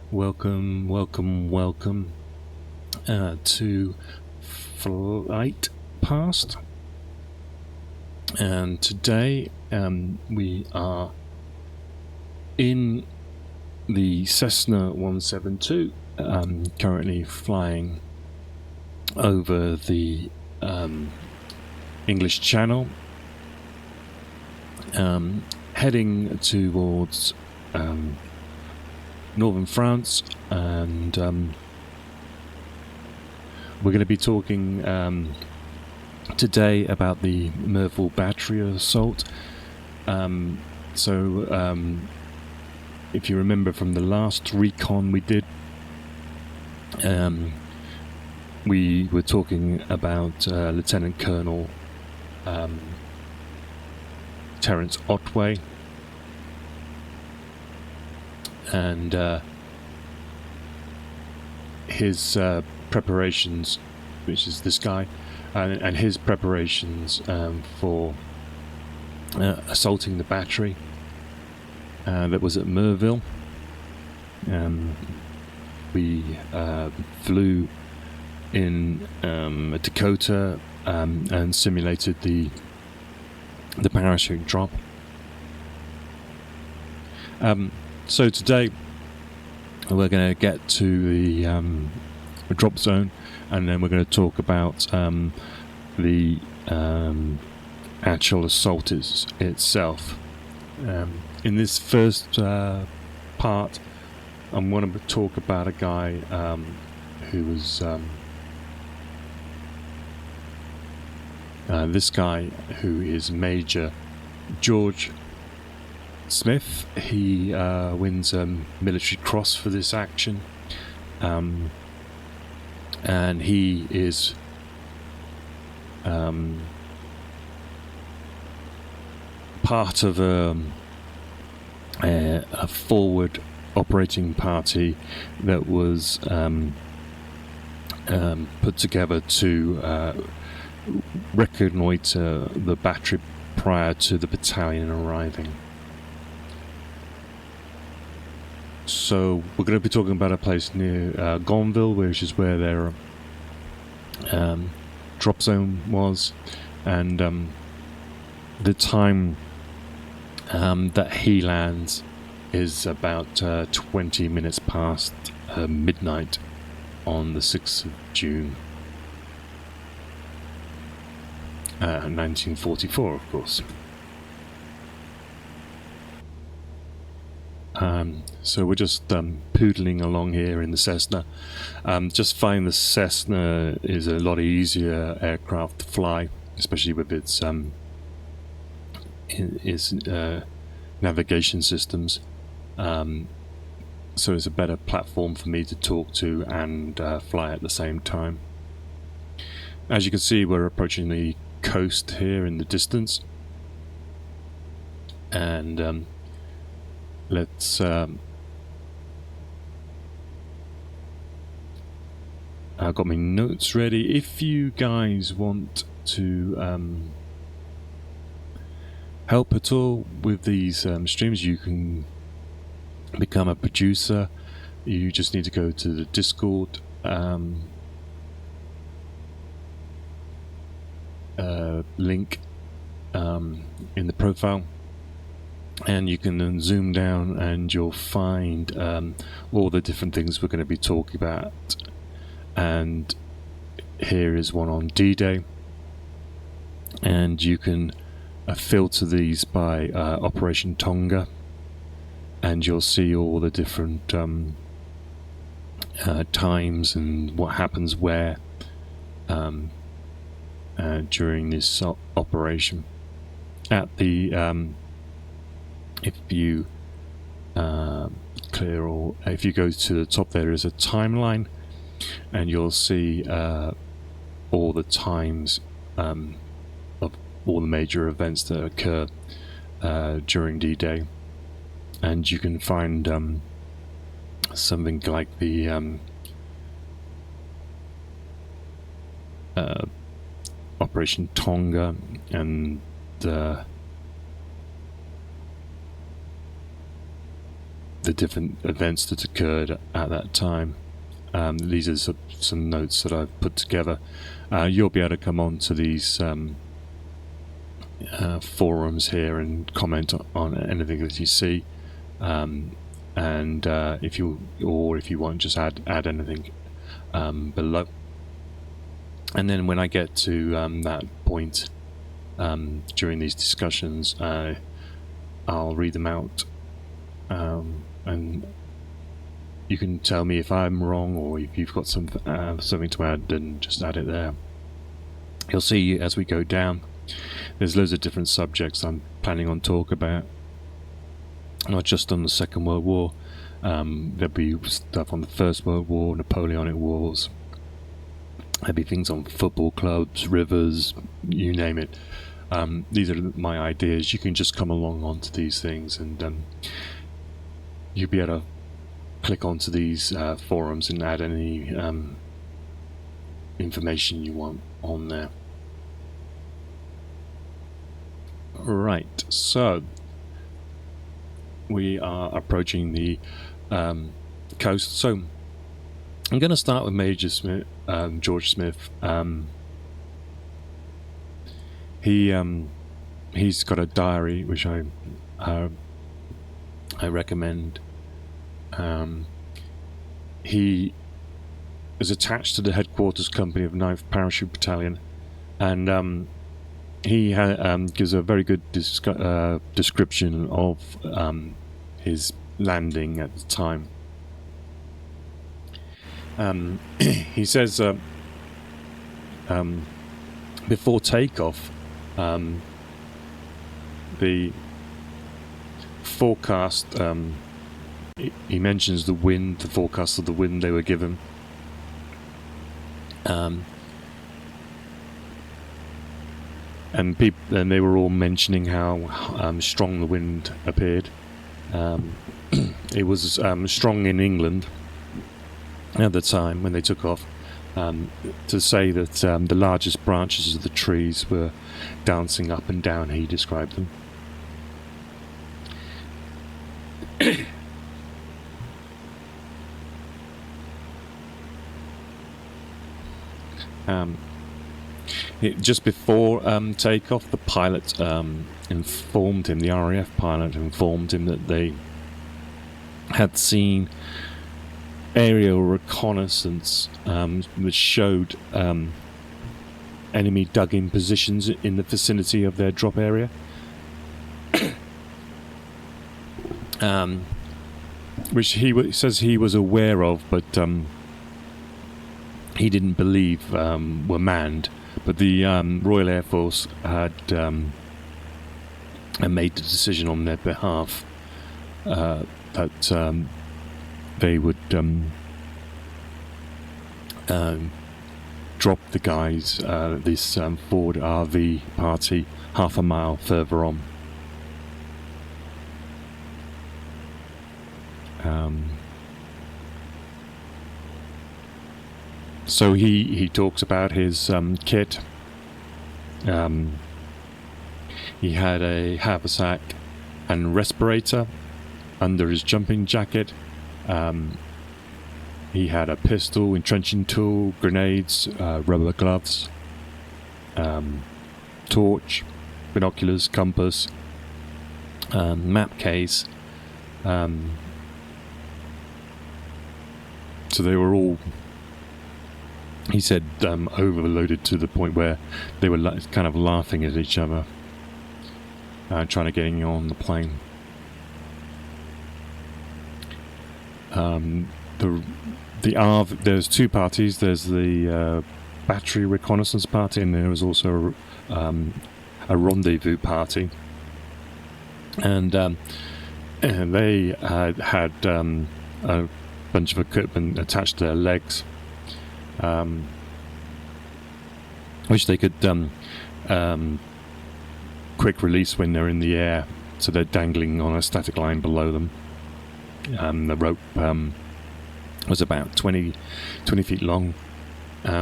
Welcome to Flight Past. And today we are in the Cessna 172, currently flying over the English Channel, heading towards northern France, and we're going to be talking today about the Merville Battery assault. If you remember from the last recon we did, we were talking about Lt Col Terence Otway, and his preparations, which is this guy, and his preparations for assaulting the battery that was at Merville. We flew in Dakota and simulated the parachute drop. So today we're going to get to the drop zone, and then we're going to talk about the actual assault itself. In this first part, I'm going to talk about a guy who was this guy who is Major George Smith. He wins a military cross for this action, and he is part of a forward operating party that was put together to reconnoiter the battery prior to the battalion arriving. So we're going to be talking about a place near Gonville, which is where their drop zone was, and the time that he lands is about 20 minutes past midnight on the 6th of June, 1944, of course. So we're just poodling along here in the Cessna. Just find the Cessna is a lot easier aircraft to fly, especially with its navigation systems. So it's a better platform for me to talk to and fly at the same time. As you can see, we're approaching the coast here in the distance, and let's I've got my notes ready. If you guys want to help at all with these streams, you can become a producer. You just need to go to the Discord link in the profile, and you can then zoom down and you'll find all the different things we're going to be talking about. And here is one on D-Day, and you can filter these by Operation Tonga, and you'll see all the different times and what happens where during this operation. At the if you if you go to the top, there is a timeline, and you'll see all the times of all the major events that occur during D-Day, and you can find something like the Operation Tonga and the the different events that occurred at that time. These are some notes that I've put together. You'll be able to come on to these forums here and comment on anything that you see, and if you want, just add anything below. And then when I get to that point during these discussions, I'll read them out, and you can tell me if I'm wrong or if you've got something to add, and just add it there. You'll see as we go down, there's loads of different subjects I'm planning on talking about, not just on the Second World War. There'll be stuff on the First World War, Napoleonic Wars. There'll be things on football clubs, rivers, you name it. These are my ideas. You can just come along onto these things, and you'll be able to click onto these forums and add any information you want on there. Right, so we are approaching the coast. So I'm going to start with Major Smith, George Smith. He's got a diary which I recommend. He is attached to the headquarters company of 9th Parachute Battalion, and he gives a very good description of his landing at the time. He says before takeoff, the forecast, he mentions the wind, the forecast of the wind they were given. And they were all mentioning how strong the wind appeared. It was strong in England at the time when they took off. To say that the largest branches of the trees were dancing up and down, he described them. Just before takeoff, the pilot informed him, the RAF pilot informed him that they had seen aerial reconnaissance which showed enemy dug-in positions in the vicinity of their drop area, which he says he was aware of, but he didn't believe were manned. But the Royal Air Force had made the decision on their behalf that they would drop the guys, this Ford RV party, half a mile further on. So he talks about his kit. He had a haversack and respirator under his jumping jacket. He had a pistol, entrenching tool, grenades, rubber gloves, torch, binoculars, compass, map case. So they were all, he said, overloaded to the point where they were kind of laughing at each other, trying to get on the plane. There's two parties. There's the Battery Reconnaissance party, and there was also a rendezvous party. And they had a bunch of equipment attached to their legs, which they could quick release when they're in the air, so they're dangling on a static line below them. The rope was about 20 feet long,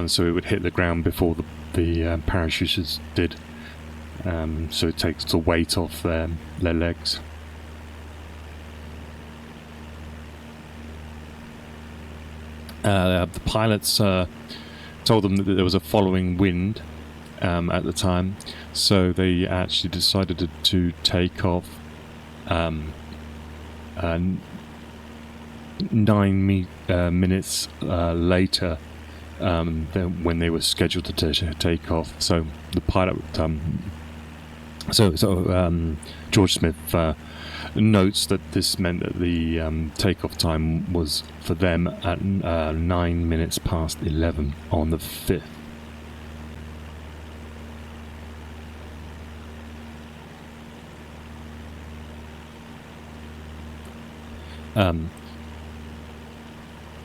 so it would hit the ground before the parachutists did, so it takes the weight off their legs. The pilots told them that there was a following wind at the time, so they actually decided to take off 9 minutes later than when they were scheduled to take off. So the pilot, George Smith notes that this meant that the takeoff time was for them at 9 minutes past 11 on the 5th.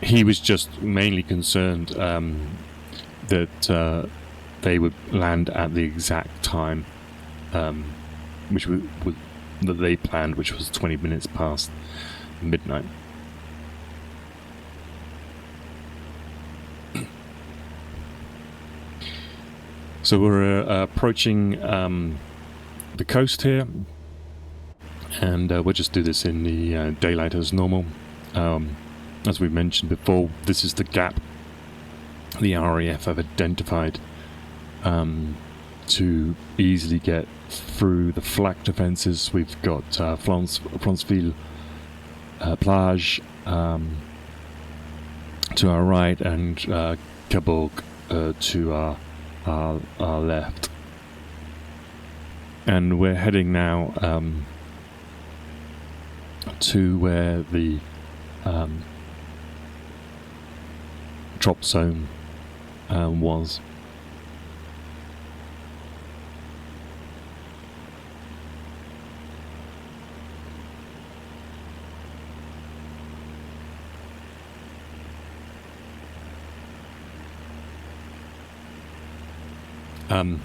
He was just mainly concerned that they would land at the exact time which that they planned, which was 20 minutes past midnight. So we're approaching the coast here, and we'll just do this in the daylight as normal. As we mentioned before, this is the gap the RAF have identified to easily get through the flak defences. We've got Franceville Plage to our right, and Cabourg to our left. And we're heading now to where the drop zone was.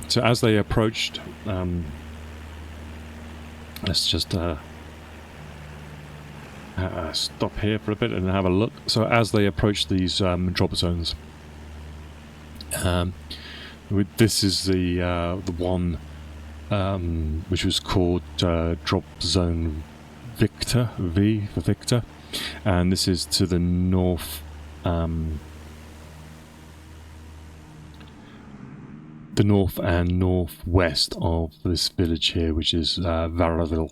So as they approached, let's just stop here for a bit and have a look. So as they approached these drop zones, this is the one which was called Drop Zone Victor, V for Victor, and this is to the north. The north and northwest of this village here, which is Varaville.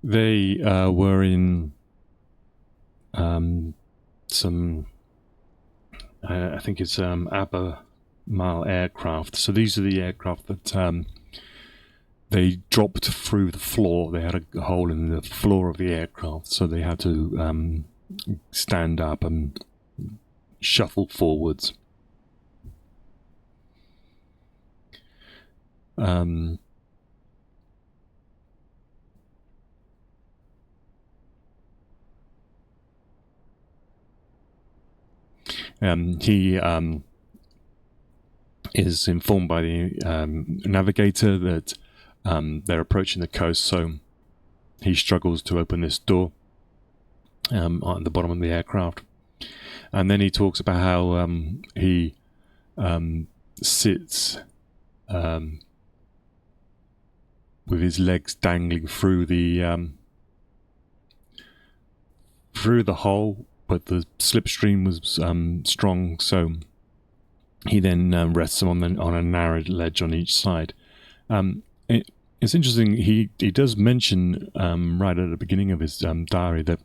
They were in some, I think it's Abermale aircraft. So these are the aircraft that they dropped through the floor. They had a hole in the floor of the aircraft, so they had to stand up and shuffle forwards. He is informed by the navigator that they're approaching the coast, so he struggles to open this door at the bottom of the aircraft. And then he talks about how he sits with his legs dangling through the hole, but the slipstream was strong, so he then rests them on a narrow ledge on each side. It's interesting. He does mention right at the beginning of his diary that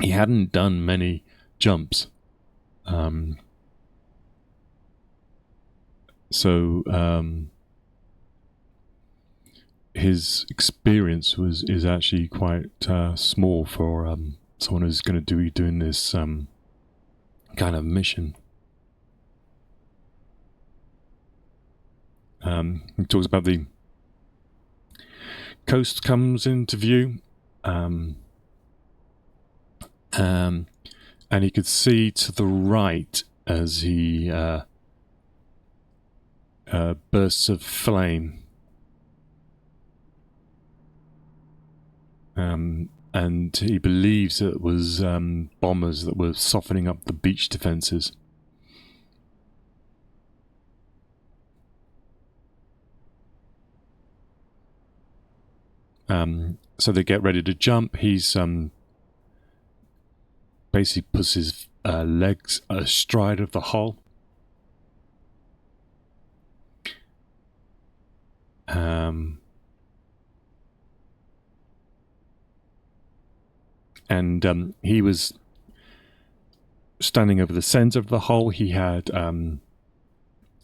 he hadn't done many jumps. His experience is actually quite small for someone who's going to be doing this kind of mission. He talks about the coast comes into view, and he could see to the right as he bursts of flame. And he believes it was bombers that were softening up the beach defences. So they get ready to jump. He's basically puts his legs astride of the hull. And he was standing over the centre of the hull. He had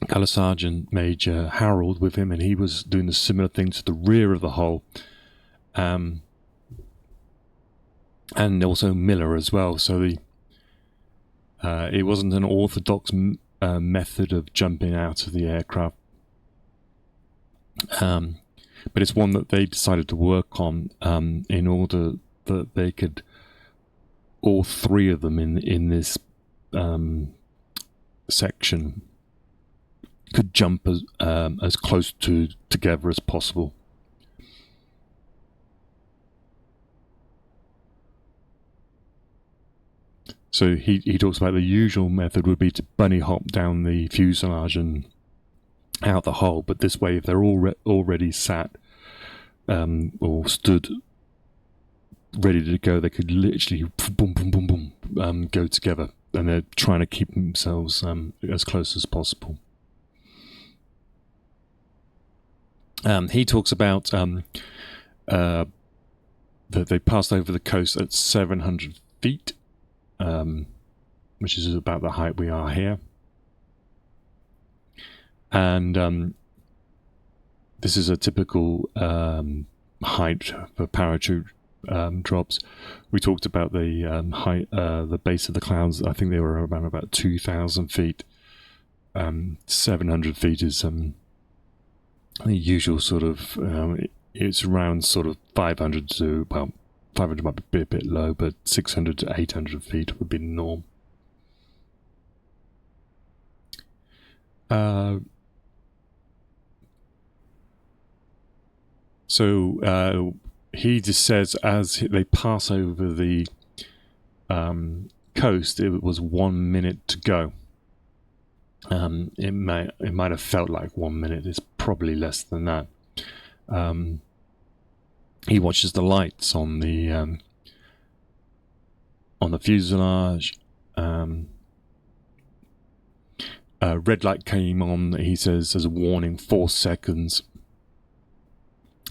Colour Sergeant Major Harold with him, and he was doing the similar thing to the rear of the hull. And also Miller as well. So it wasn't an orthodox method of jumping out of the aircraft, but it's one that they decided to work on in order that they could, all three of them in this section, could jump as close together as possible. So he talks about the usual method would be to bunny hop down the fuselage and out the hull, but this way, if they're already sat or stood ready to go, they could literally boom, boom, boom, boom, go together, and they're trying to keep themselves as close as possible. He talks about that they passed over the coast at 700 feet. Which is about the height we are here. And this is a typical height for parachute drops. We talked about the height, the base of the clouds. I think they were around about 2,000 feet. 700 feet is the usual sort of, it's around sort of 500 to, well, 500 might be a bit low, but 600 to 800 feet would be the norm. So he just says as they pass over the coast, it was 1 minute to go. It might have felt like 1 minute. It's probably less than that. He watches the lights on the fuselage. Red light came on, he says, as a warning, 4 seconds,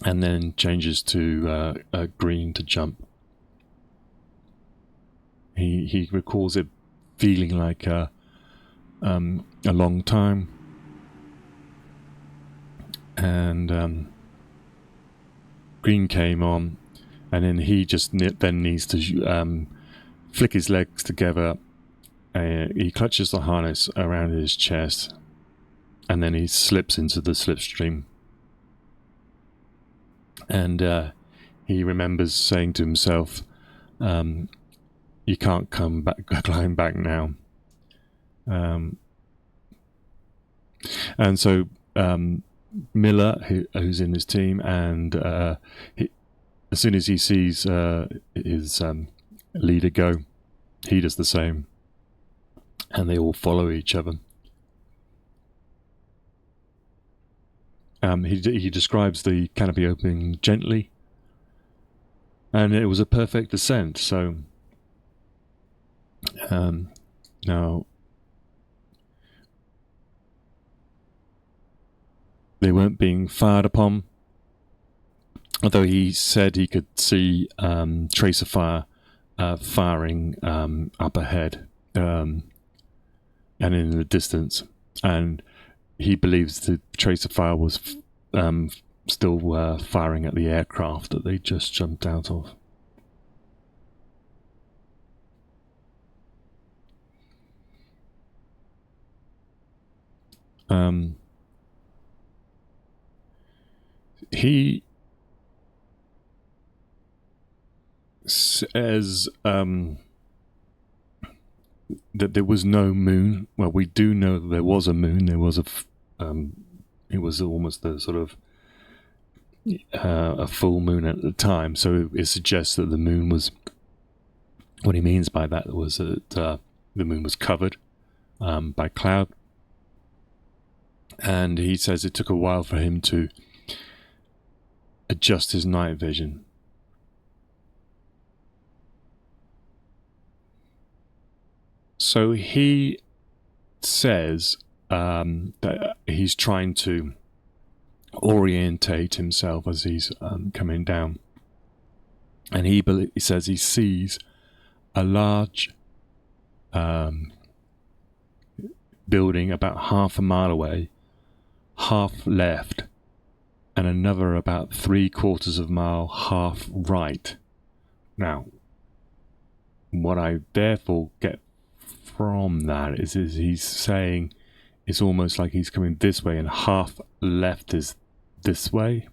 and then changes to green to jump. He recalls it feeling like a long time, and green came on, and then he just then needs to flick his legs together. He clutches the harness around his chest, and then he slips into the slipstream. And he remembers saying to himself, "You can't climb back now." And so Miller, who's in his team, and as soon as he sees his leader go, he does the same, and they all follow each other. He describes the canopy opening gently, and it was a perfect descent. So now they weren't being fired upon, although he said he could see tracer fire firing up ahead and in the distance, and he believes the tracer fire was still firing at the aircraft that they just jumped out of. He says that there was no moon. Well, we do know that there was a moon. There was it was almost a sort of a full moon at the time. So it suggests that the moon was. What he means by that was that the moon was covered by cloud, and he says it took a while for him to adjust his night vision. So he says that he's trying to orientate himself as he's coming down, and he says he sees a large building about half a mile away, half left, and another about 3/4 of a mile half right. Now, what I therefore get from that is he's saying it's almost like he's coming this way, and half left is this way,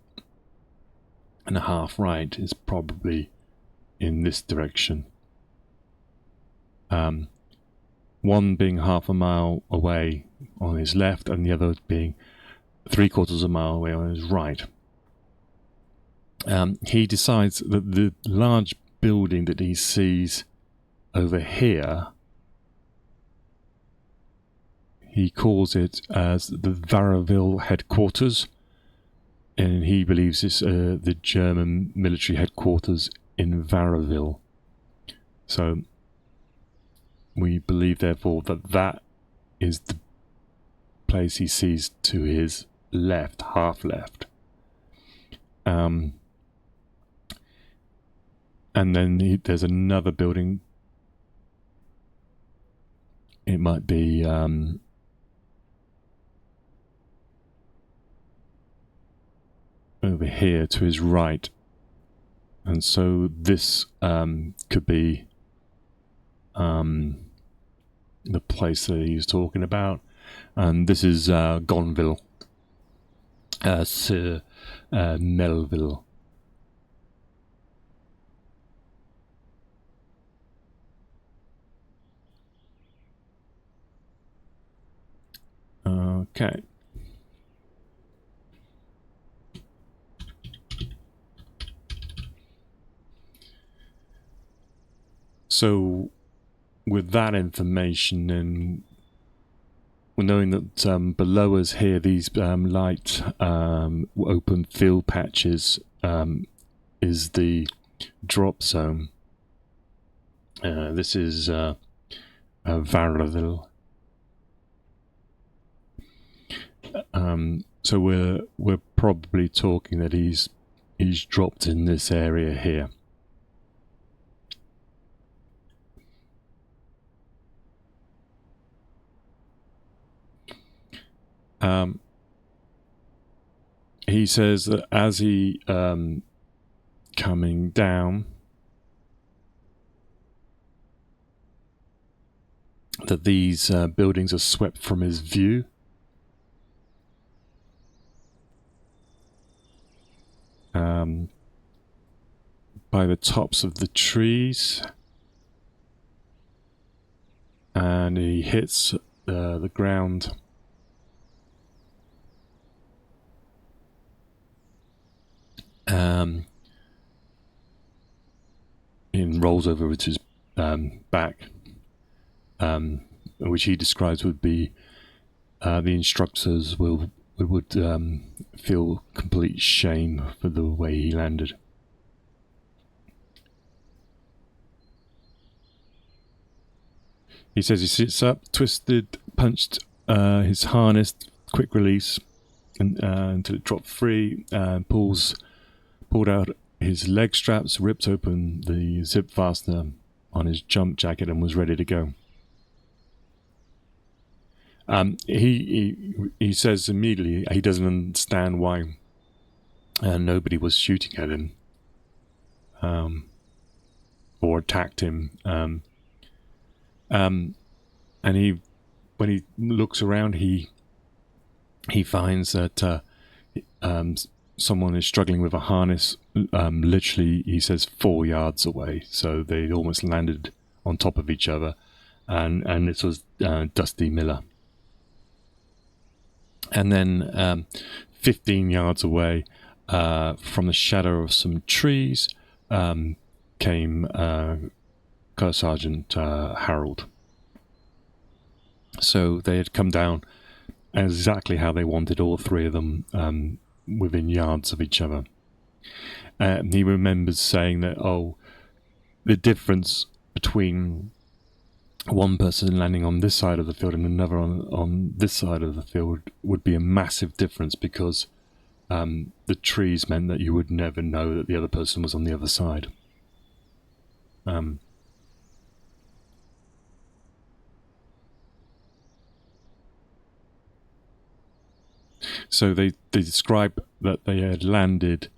and half right is probably in this direction. One being half a mile away on his left, and the other being 3/4 of a mile away on his right. He decides that the large building that he sees over here, he calls it as the Varaville headquarters, and he believes it's the German military headquarters in Varaville. So we believe, therefore, that that is the place he sees to his left, half left. And then there's another building. It might be over here to his right. And so this could be the place that he's talking about. And this is Gonville, Sir Melville. Okay. So, with that information, and we're knowing that below us here, these light open field patches is the drop zone. This is Varaville. So we're probably talking that he's dropped in this area here. He says that as he coming down, that these buildings are swept from his view. By the tops of the trees, and he hits the ground and rolls over with his back, which he describes would be the instructors would feel complete shame for the way he landed. He says he sits up, twisted, punched his harness, quick release, and until it dropped free, pulled out his leg straps, ripped open the zip fastener on his jump jacket, and was ready to go. He says immediately he doesn't understand why nobody was shooting at him or attacked him. And when he looks around, he finds that someone is struggling with a harness. Literally, he says 4 yards away. So they almost landed on top of each other, and this was Dusty Miller. And then 15 yards away, from the shadow of some trees, came Colour Sergeant Harold. So they had come down exactly how they wanted, all three of them within yards of each other. He remembers saying that, the difference between one person landing on this side of the field and another on this side of the field would be a massive difference, because the trees meant that you would never know that the other person was on the other side. So they describe that they had landed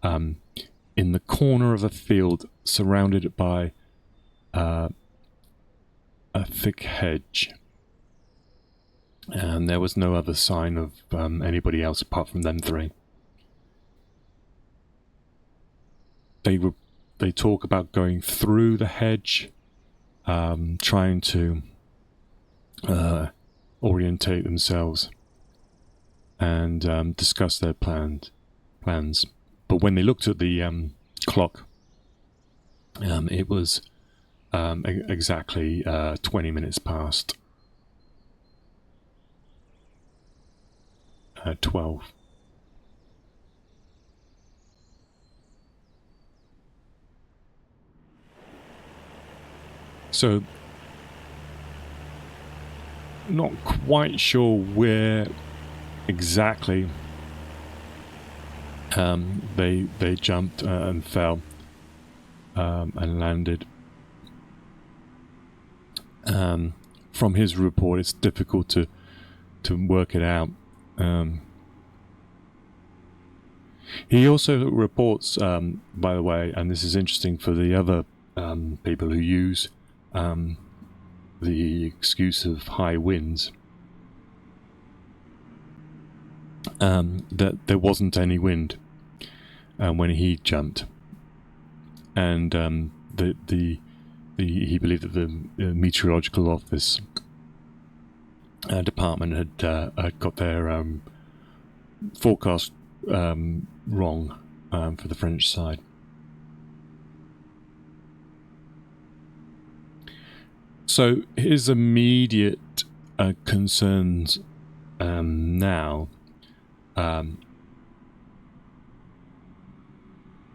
in the corner of a field surrounded by a thick hedge, and there was no other sign of anybody else apart from them three. They talk about going through the hedge, trying to orientate themselves and discuss their plans. But when they looked at the clock, it was exactly 20 minutes past 12. So, not quite sure where exactly they jumped and fell and landed. From his report, it's difficult to work it out. He also reports, by the way, and this is interesting for the other people who use the excuse of high winds, that there wasn't any wind when he jumped, and he believed that the meteorological office department had got their forecast wrong for the French side. So his immediate concerns now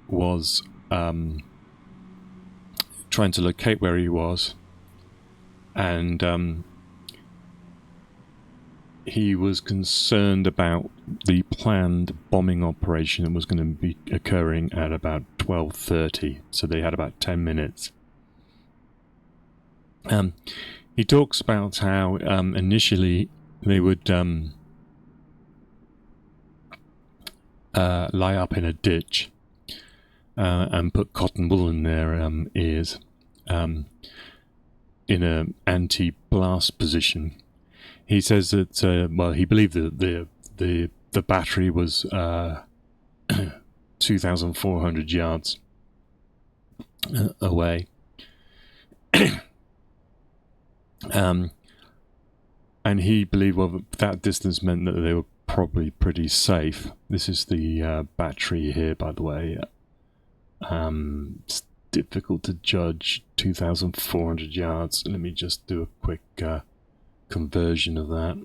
was trying to locate where he was, and he was concerned about the planned bombing operation that was going to be occurring at about 12:30, so they had about 10 minutes. He talks about how initially they would lie up in a ditch and put cotton wool in their ears in an anti-blast position. He says that he believed that the battery was 2,400 yards away. And he believed, that distance meant that they were probably pretty safe. This is the battery here, by the way. It's difficult to judge 2,400 yards. Let me just do a quick conversion of that.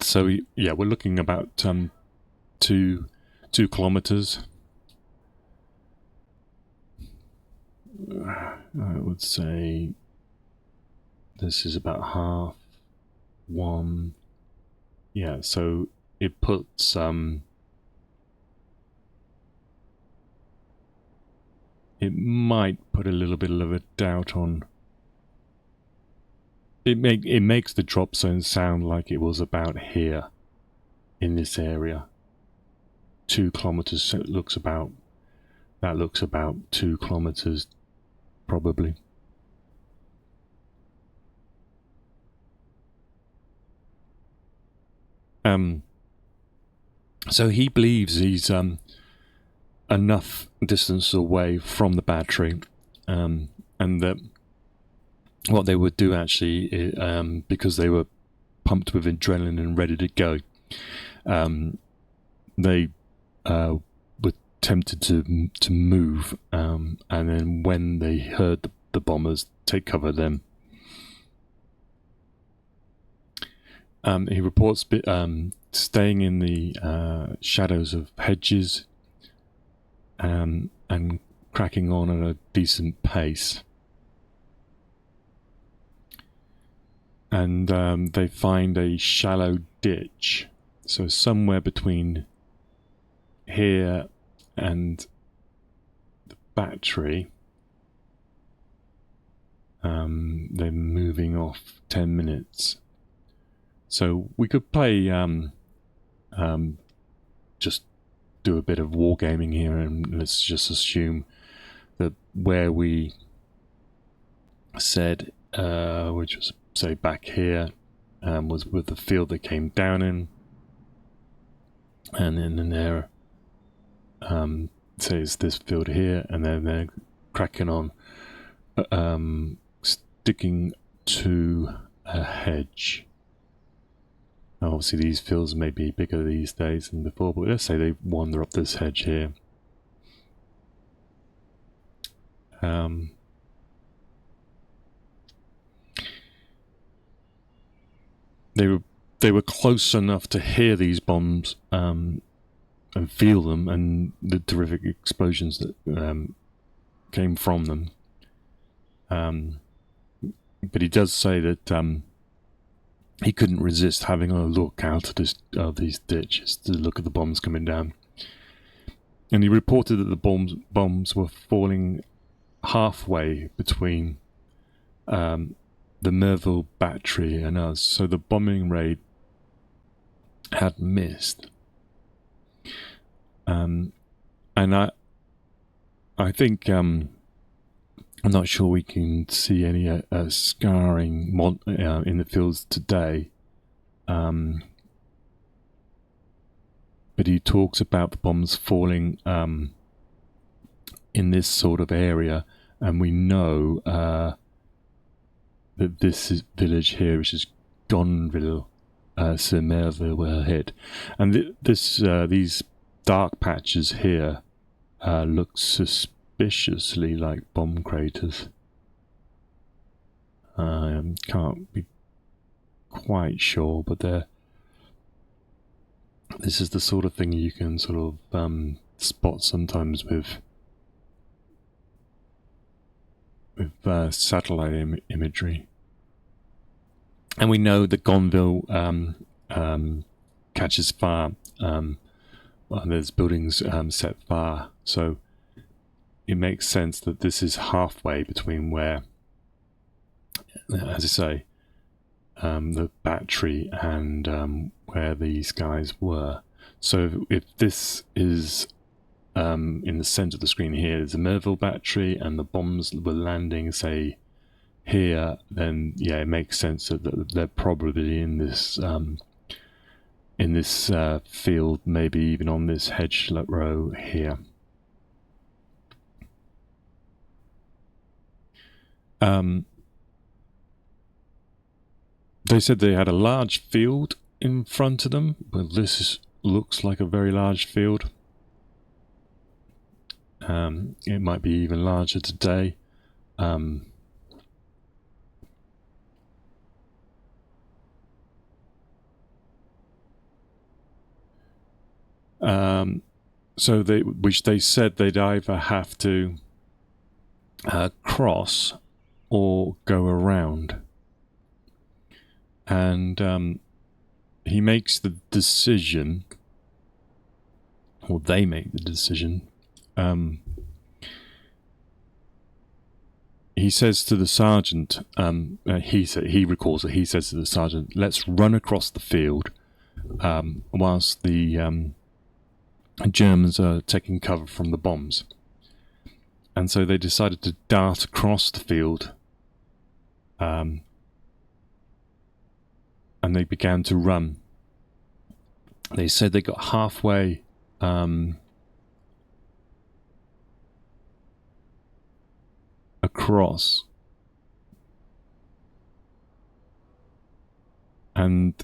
So we're looking about 2 kilometers. I would say this is about half one. Yeah, so it puts it might put a little bit of a doubt on. It makes the drop zone sound like it was about here in this area. 2 kilometers. So that looks about 2 kilometers probably. So he believes he's enough distance away from the battery, and that what they would do actually, because they were pumped with adrenaline and ready to go, they were tempted to move, and then when they heard the bombers, take cover then. So he believes he's enough distance away from the battery, because they were pumped with adrenaline and ready to go, they were tempted to move, and then when they heard the bombers, take cover then. So he believes he's enough distance away from the battery, and that what they would do actually, because they were pumped with adrenaline and ready to go, they would He reports staying in the shadows of hedges and cracking on at a decent pace. And they find a shallow ditch. So somewhere between here and the battery, they're moving off 10 minutes. So we could play, just do a bit of wargaming here, and let's just assume that where we said, which was, say, back here, was with the field they came down in, and then in there, say it's this field here, and then they're cracking on, sticking to a hedge. Obviously these fields may be bigger these days than before, but let's say they wander up this hedge here. They were close enough to hear these bombs and feel them, and the terrific explosions that came from them. But he does say that he couldn't resist having a look out of these ditches to look at the bombs coming down. And he reported that the bombs were falling halfway between the Merville Battery and us. So the bombing raid had missed. And I think I'm not sure we can see any scarring in the fields today. But he talks about the bombs falling in this sort of area, and we know that this village here, which is Gonville, Merville Head, and these dark patches here look suspiciously like bomb craters. Can't be quite sure, but this is the sort of thing you can sort of spot sometimes with satellite imagery. And we know that Gonville catches fire. There's buildings set fire, so it makes sense that this is halfway between where, as I say, the battery and where these guys were. So if this is in the center of the screen here is the Merville Battery, and the bombs were landing, say, here, then yeah, it makes sense that they're probably in this field, maybe even on this hedge row here. They said they had a large field in front of them, but this looks like a very large field. It might be even larger today. So which they said they'd either have to cross or go around. And he makes the decision, or they make the decision. He says to the sergeant, he recalls that he says to the sergeant, "Let's run across the field whilst the Germans are taking cover from the bombs." And so they decided to dart across the field, and they began to run. They said they got halfway across, and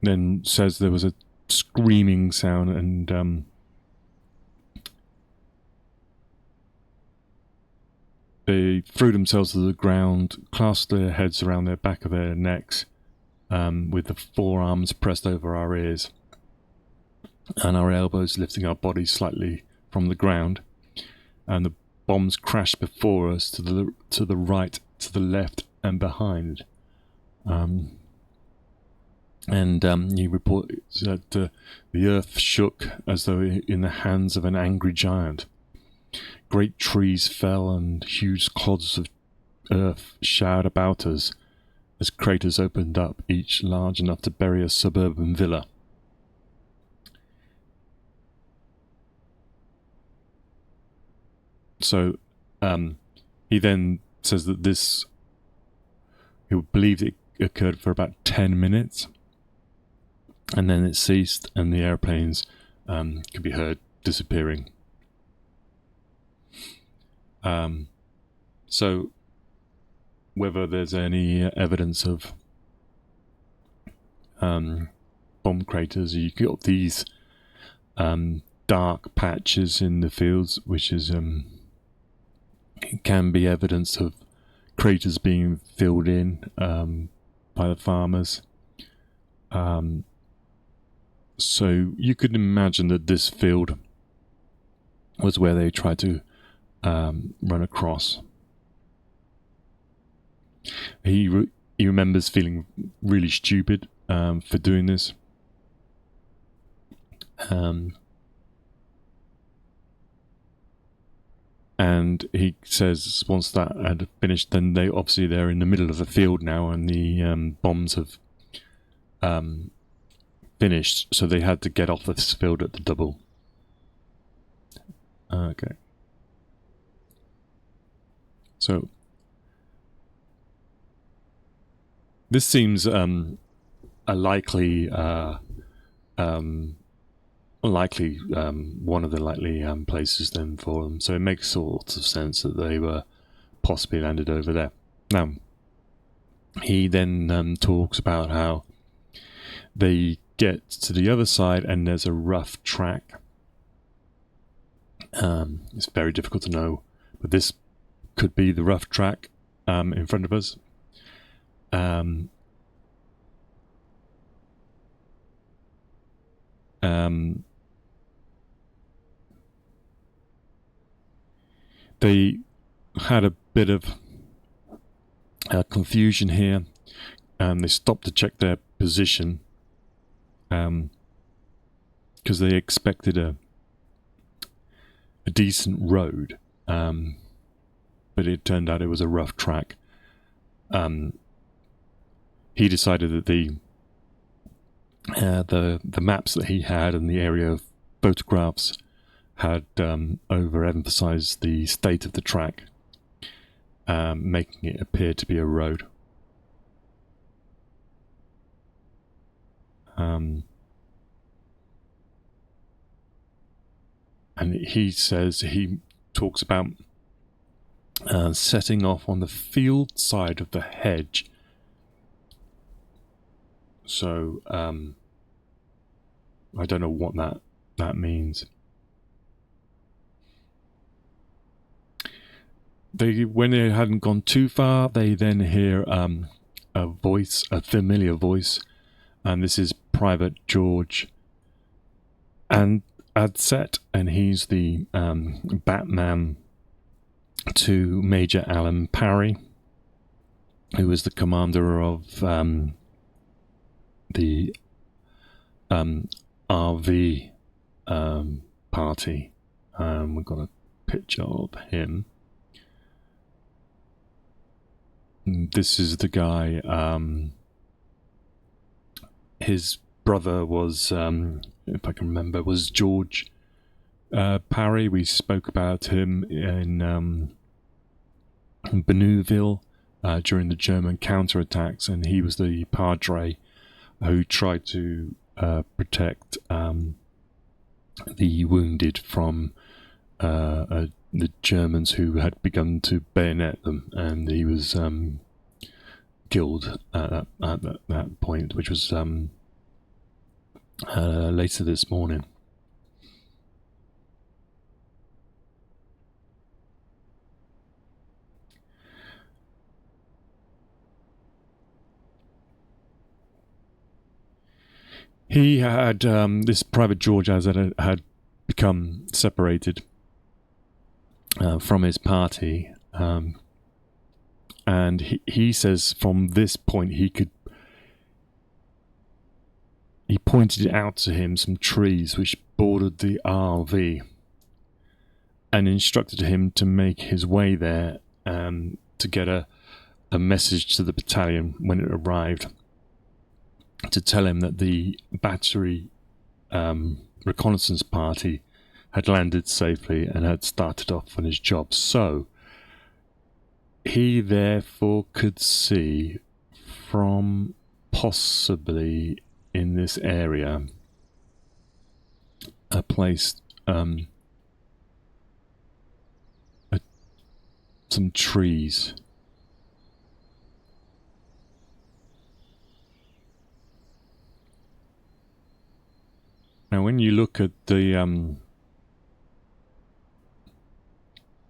then says there was a screaming sound, and they threw themselves to the ground, clasped their heads around their back of their necks, with the forearms pressed over our ears, and our elbows lifting our bodies slightly from the ground. And the bombs crashed before us, to the right, to the left, and behind. He reported that the earth shook as though in the hands of an angry giant. Great trees fell and huge clods of earth showered about us as craters opened up, each large enough to bury a suburban villa. So he then says that he believed it occurred for about 10 minutes, and then it ceased, and the airplanes could be heard disappearing. So whether there's any evidence of bomb craters, you got these dark patches in the fields, which is it can be evidence of craters being filled in by the farmers. So you could imagine that this field was where they tried to run across. He remembers feeling really stupid for doing this. And he says once that had finished, then they're in the middle of the field now, and the bombs have finished, so they had to get off this field at the double. Okay. So this seems a likely one of the likely places then for them. So it makes sorts of sense that they were possibly landed over there. Now, he then talks about how they get to the other side and there's a rough track. It's very difficult to know, but this could be the rough track in front of us. They had a bit of confusion here. They stopped to check their position because they expected a decent road, but it turned out it was a rough track. He decided that the maps that he had and the area of photographs had overemphasized the state of the track, making it appear to be a road. And he talks about setting off on the field side of the hedge. So I don't know what that means. When they hadn't gone too far, they then hear a familiar voice, and this is Private George Adset, and he's the Batman to Major Alan Parry, who was the commander of the RV party. We've got a picture of him. This is the guy. His brother was, if I can remember, was George Parry. We spoke about him in Benouville during the German counterattacks, and he was the padre who tried to protect the wounded from the Germans who had begun to bayonet them, and he was killed at that point, which was later this morning. He had, this Private George had become separated from his party, and he says from this point he pointed out to him some trees which bordered the RV, and instructed him to make his way there to get a message to the battalion when it arrived, to tell him that the Battery Reconnaissance party had landed safely and had started off on his job. So he therefore could see from possibly in this area a place, some trees. Now, when you look at the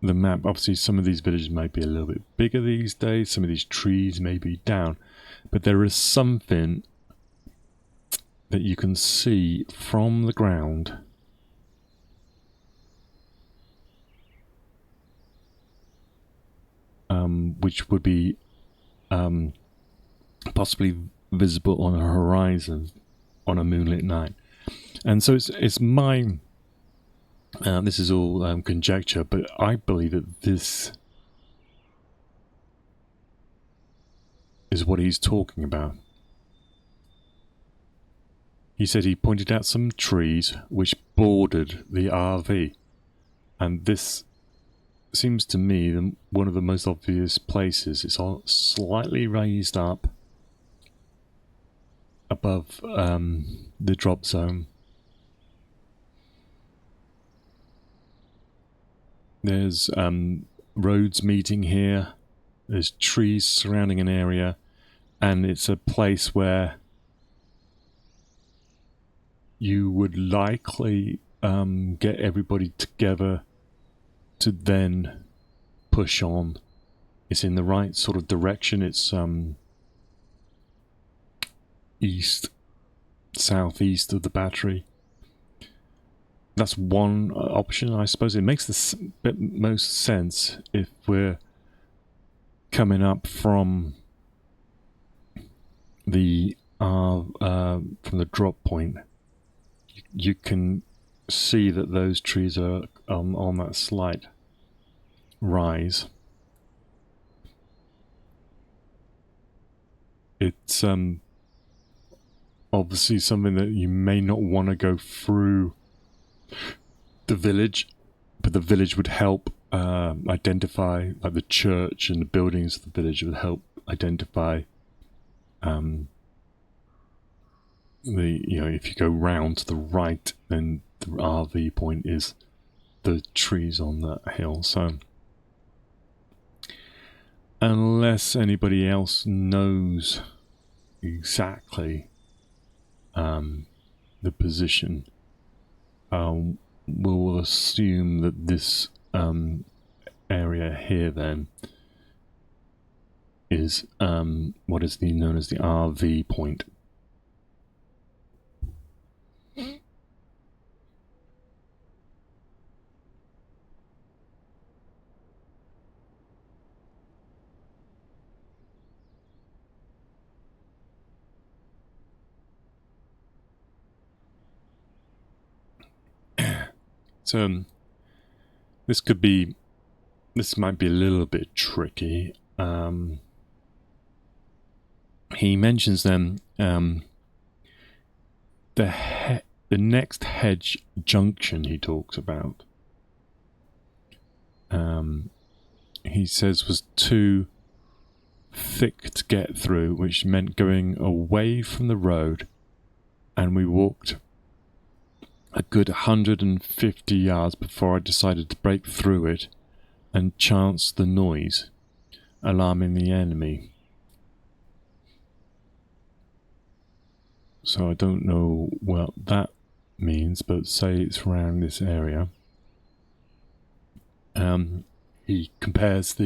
map, obviously some of these villages might be a little bit bigger these days, some of these trees may be down, but there is something that you can see from the ground which would be possibly visible on a horizon on a moonlit night. And so it's my this is all conjecture, but I believe that this is what he's talking about. He said he pointed out some trees which bordered the RV, and this seems to me one of the most obvious places. It's all slightly raised up above the drop zone. There's roads meeting here, there's trees surrounding an area, and it's a place where you would likely get everybody together to then push on. It's in the right sort of direction. It's southeast of the battery. That's one option, I suppose. It makes the most sense if we're coming up from the drop point. You can see that those trees are on that slight rise. It's obviously something that you may not want to go through the village, but the village would help identify, like the church and the buildings of the village would help identify if you go round to the right, then the RV point is the trees on that hill. So unless anybody else knows exactly the position, we'll assume that this area here then is what is known as the RV point. So this might be a little bit tricky. He mentions then the next hedge junction he talks about. He says was too thick to get through, which meant going away from the road, and we walked a good 150 yards before I decided to break through it and chance the noise, alarming the enemy. So I don't know what that means, but say it's around this area. He compares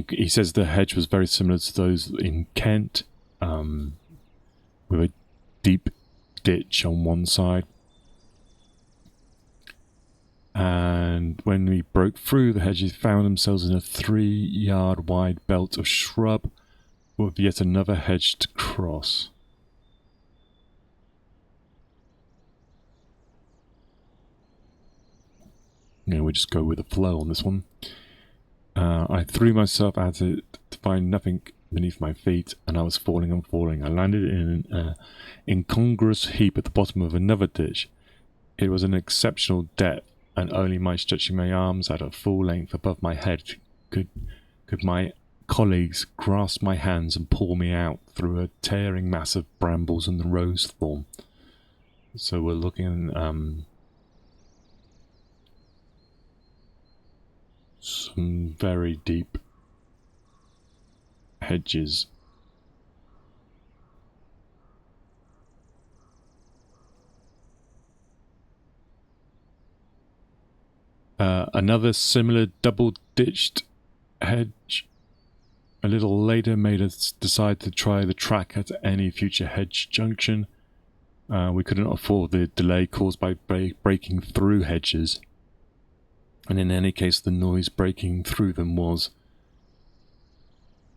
He says the hedge was very similar to those in Kent, with a deep ditch on one side. And when we broke through the hedges, found themselves in a 3-yard wide belt of shrub with yet another hedge to cross. We just go with the flow on this one. I threw myself at it to find nothing beneath my feet, and I was falling and falling. I landed in an incongruous heap at the bottom of another ditch. It was an exceptional depth, and only by stretching my arms out at full length above my head could my colleagues grasp my hands and pull me out through a tearing mass of brambles and rose thorn. So we're looking some very deep hedges. Another similar double-ditched hedge a little later made us decide to try the track at any future hedge junction. We couldn't afford the delay caused by breaking through hedges, and in any case the noise breaking through them was,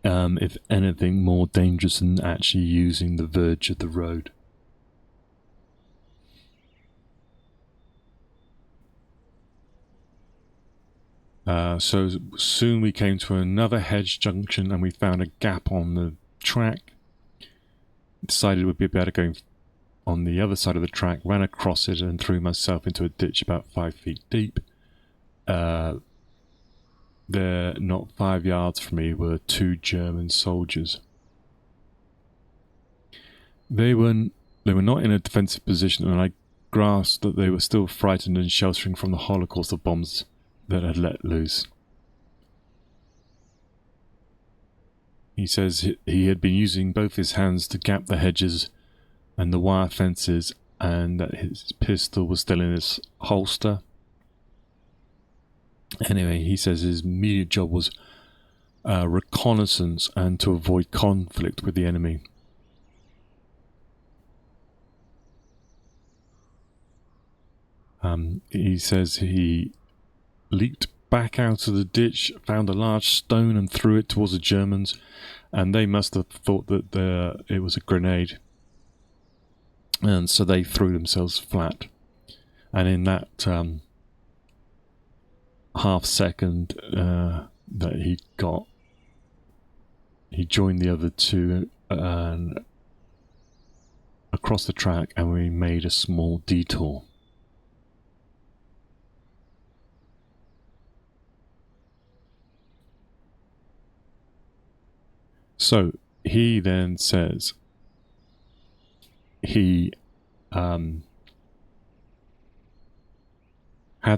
if anything, more dangerous than actually using the verge of the road. So soon we came to another hedge junction and we found a gap on the track. Decided it would be better going on the other side of the track, ran across it and threw myself into a ditch about 5 feet deep. There, not 5 yards from me, were 2 German soldiers. They were not in a defensive position, and I grasped that they were still frightened and sheltering from the holocaust of bombs that had let loose. He says he had been using both his hands to gap the hedges and the wire fences, and that his pistol was still in his holster. Anyway, he says his immediate job was reconnaissance and to avoid conflict with the enemy. He says he leaped back out of the ditch, found a large stone and threw it towards the Germans, and they must have thought that it was a grenade, and so they threw themselves flat. And in that half second that he joined the other two across the track, and we made a small detour. So he then says he had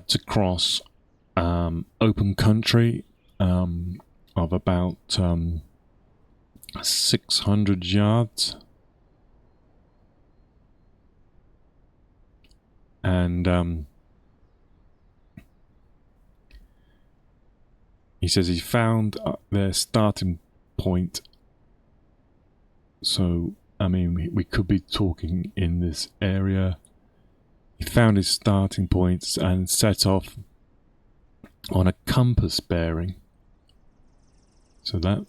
to cross open country of about 600 yards, and he says he found their starting point. So, I mean, we could be talking in this area. He found his starting points and set off on a compass bearing. So that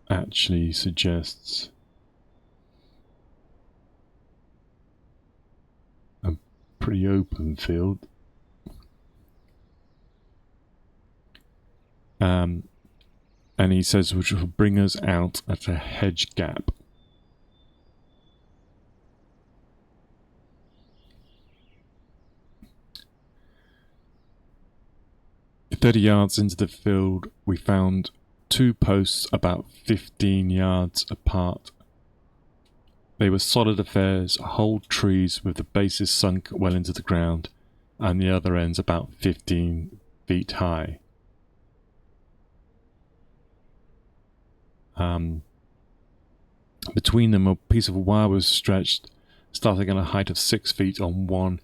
actually suggests a pretty open field. And he says which will bring us out at a hedge gap. "30 yards into the field, we found 2 posts about 15 yards apart. They were solid affairs, whole trees with the bases sunk well into the ground, and the other ends about 15 feet high. Between them, a piece of wire was stretched, starting at a height of 6 feet on one,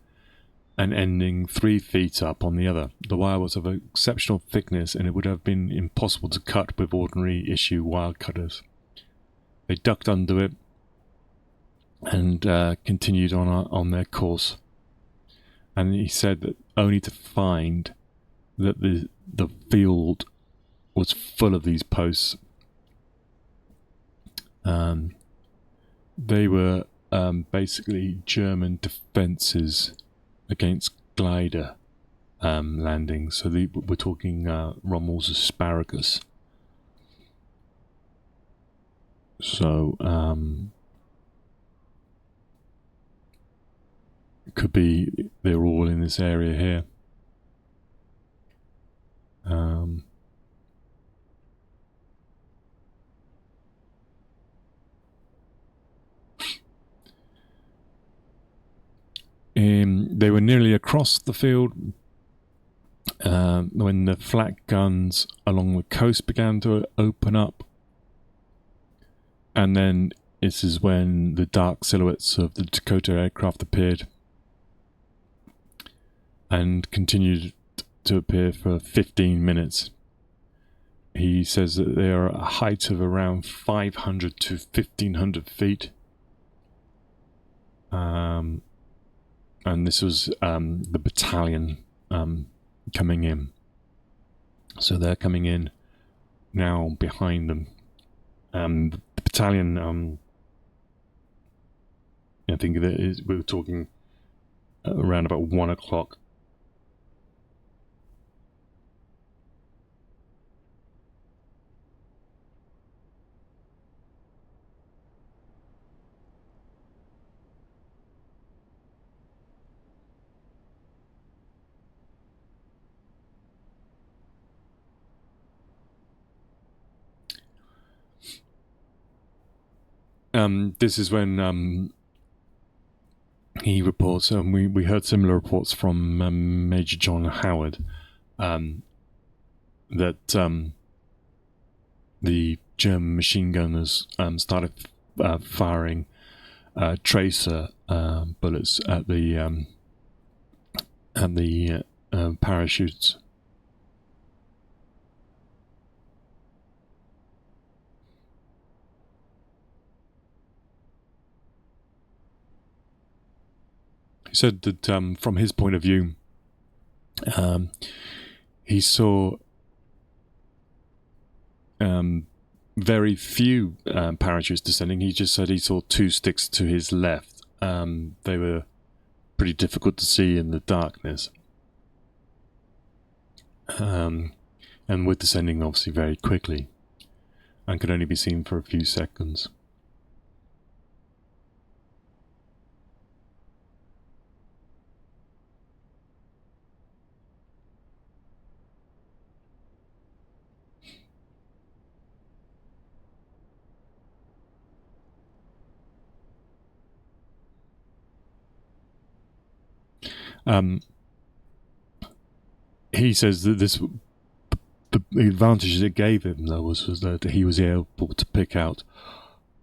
and ending 3 feet up on the other. The wire was of exceptional thickness, and it would have been impossible to cut with ordinary issue wire cutters. They ducked under it and continued on their course. And he said that only to find that the field was full of these posts. They were basically German defences against glider landings. So we're talking Rommel's asparagus. So it could be they're all in this area here. They were nearly across the field when the flak guns along the coast began to open up, and then this is when the dark silhouettes of the Dakota aircraft appeared and continued to appear for 15 minutes. He says that they are at a height of around 500 to 1,500 feet. And this was the battalion coming in. So they're coming in now behind them. The battalion, I think we were talking around about 1 o'clock. This is when he reports, and we heard similar reports from Major John Howard, that the German machine gunners started firing tracer bullets at the parachutes. He said that from his point of view, he saw very few parachutes descending. He just said he saw 2 sticks to his left. They were pretty difficult to see in the darkness. And were descending obviously very quickly and could only be seen for a few seconds. He says that the advantage it gave him, though, was that he was able to pick out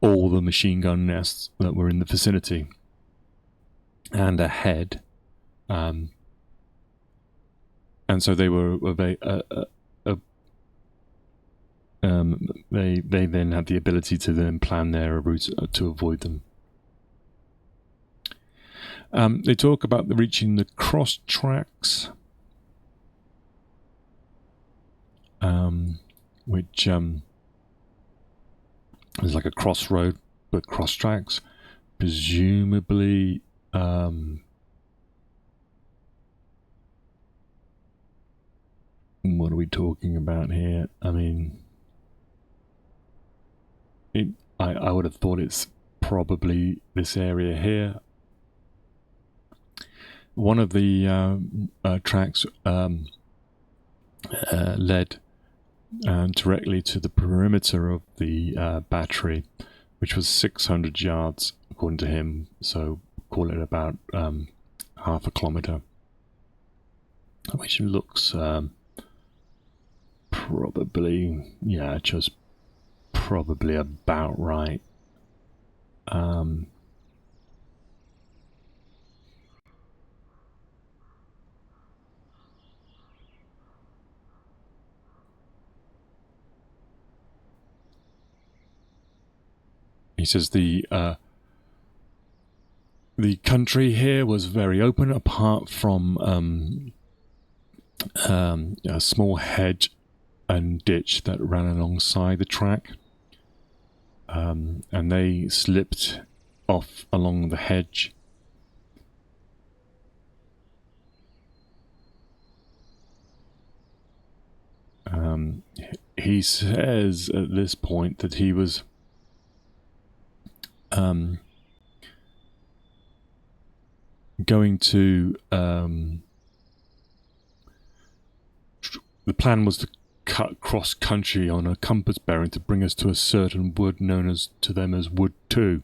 all the machine gun nests that were in the vicinity and ahead, and so they were they then had the ability to then plan their routes to avoid them. They talk about reaching the cross tracks, which is like a crossroad but cross tracks. Presumably, what are we talking about here? I mean, I would have thought it's probably this area here. One of the tracks led directly to the perimeter of the battery, which was 600 yards, according to him, so call it about half a kilometre, which looks probably, yeah, just probably about right. He says the country here was very open, apart from a small hedge and ditch that ran alongside the track, and they slipped off along the hedge. He says at this point that he was going to the plan was to cut cross country on a compass bearing to bring us to a certain wood known to them as Wood 2.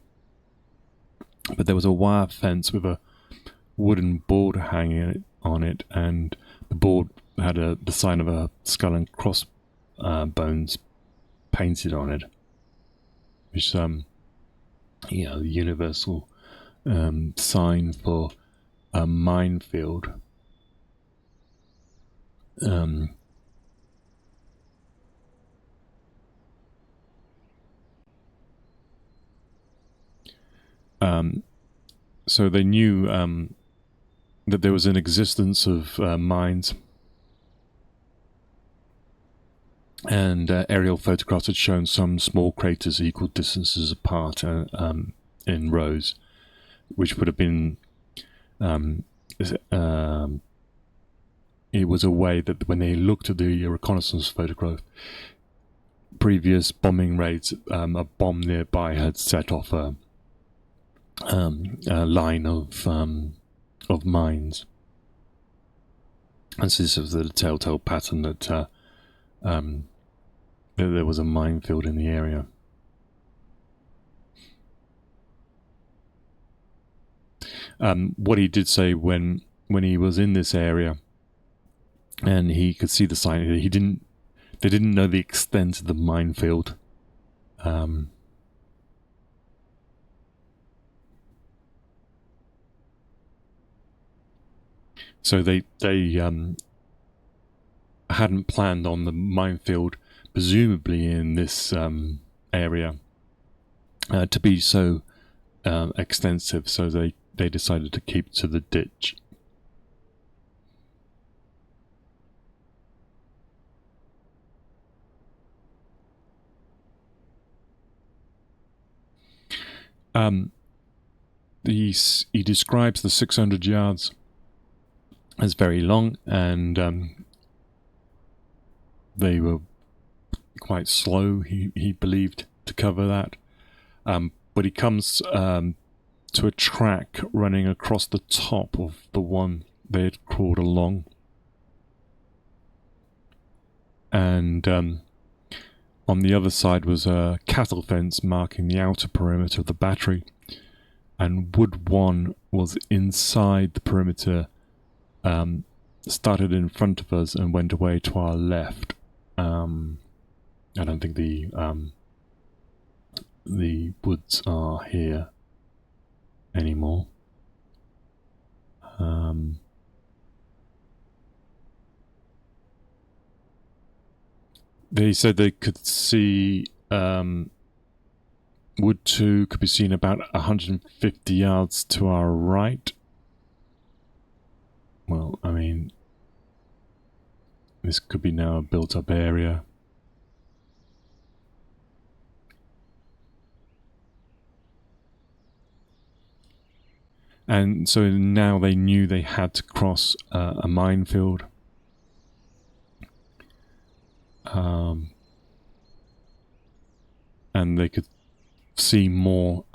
But there was a wire fence with a wooden board hanging on it, and the board had the sign of a skull and cross bones painted on it, which the universal sign for a minefield. So they knew that there was an existence of mines, and aerial photographs had shown some small craters equal distances apart in rows, which would have been it was a way that when they looked at the reconnaissance photograph, previous bombing raids, a bomb nearby had set off a line of mines, and so this was the telltale pattern that there was a minefield in the area. What he did say when he was in this area and he could see the sign, they didn't know the extent of the minefield. So they hadn't planned on the minefield, presumably in this area, to be so extensive. So they decided to keep to the ditch. He describes the 600 yards as very long, and they were quite slow, he believed, to cover that. But he comes to a track running across the top of the one they had crawled along. And on the other side was a cattle fence marking the outer perimeter of the battery. And Wood 1 was inside the perimeter, started in front of us and went away to our left. I don't think the woods are here anymore. They said they could see Wood 2 could be seen about 150 yards to our right. Well, I mean, this could be now a built-up area. And so now they knew they had to cross a minefield. And they could see more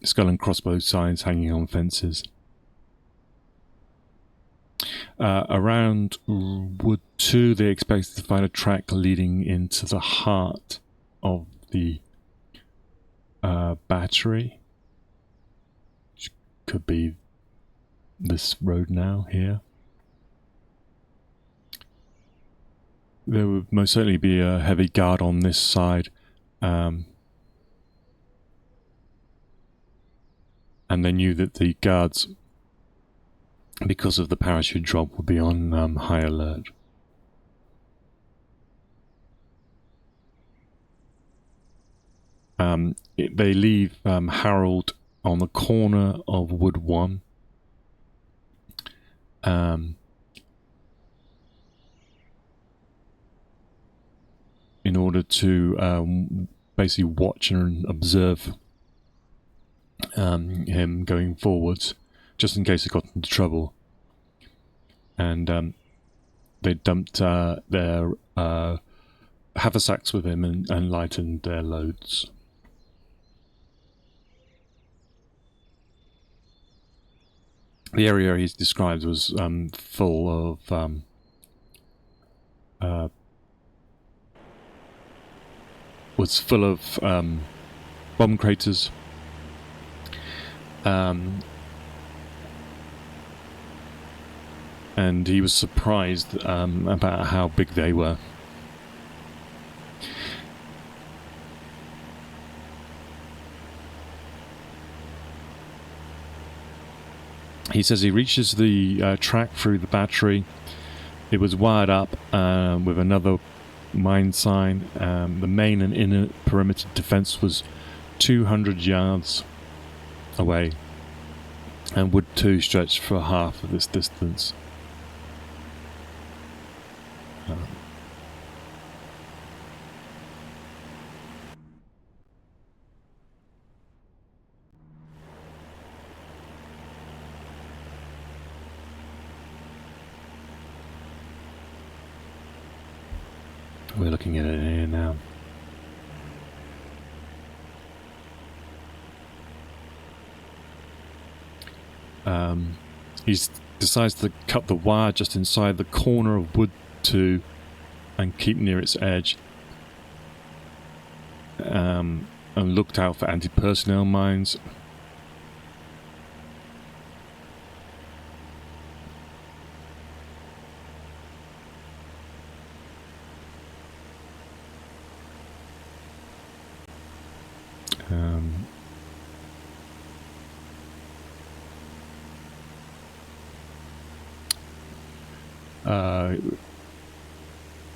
skull and crossbow signs hanging on fences. Around Wood 2, they expected to find a track leading into the heart of the battery, which could be this road now here. There would most certainly be a heavy guard on this side, and they knew that the guards, because of the parachute drop, would be on high alert. They leave Harold on the corner of Wood 1. In order to basically watch and observe him going forwards, just in case he got into trouble. And they dumped their haversacks with him and lightened their loads. The area he described was full of bomb craters. And he was surprised about how big they were. He says he reaches the track through the battery. It was wired up with another mine sign. The main and inner perimeter defense was 200 yards away, and Wood 2 stretched for half of this distance. We're looking at it here now. He decides to cut the wire just inside the corner of Wood 2 and keep near its edge. And looked out for anti-personnel mines.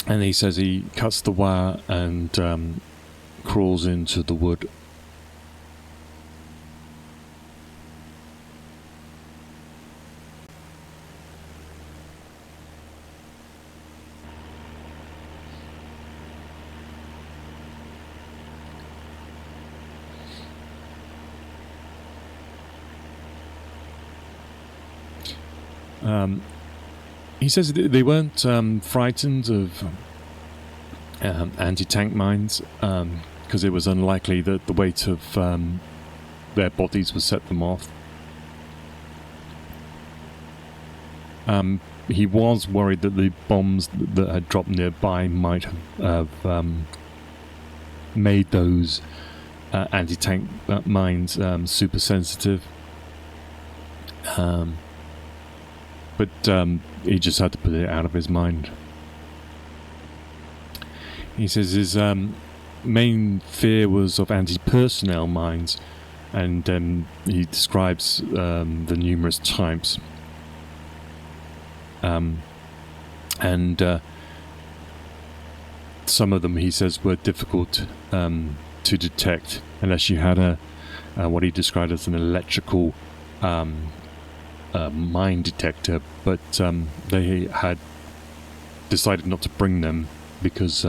And he says he cuts the wire and crawls into the wood. He says they weren't frightened of anti-tank mines because it was unlikely that the weight of their bodies would set them off. He was worried that the bombs that had dropped nearby might have made those anti-tank mines super sensitive. But he just had to put it out of his mind. He says his main fear was of anti-personnel mines, and he describes the numerous types. And some of them, he says, were difficult to detect unless you had what he described as an electrical mine detector, but they had decided not to bring them because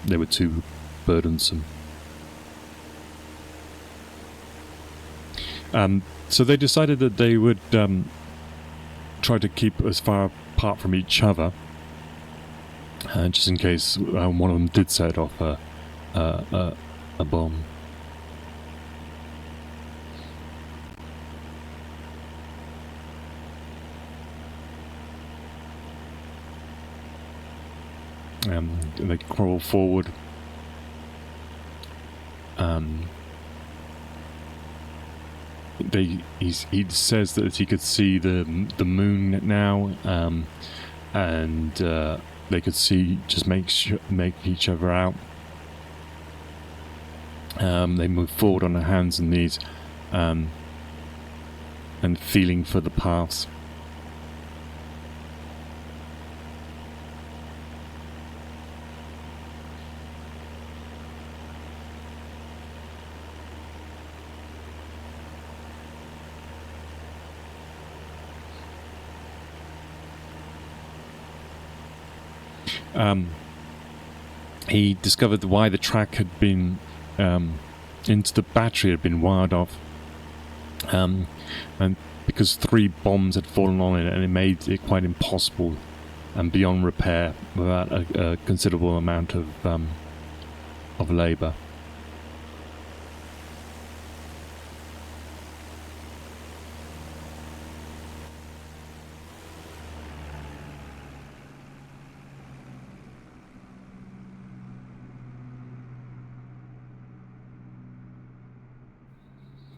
they were too burdensome. So they decided that they would try to keep as far apart from each other, just in case one of them did set off a bomb. They crawl forward. He says that he could see the moon now, and they could see make each other out. They move forward on their hands and knees, and feeling for the paths. he discovered why the track had been into the battery had been wired off, and because 3 bombs had fallen on it, and it made it quite impossible and beyond repair without a considerable amount of labour.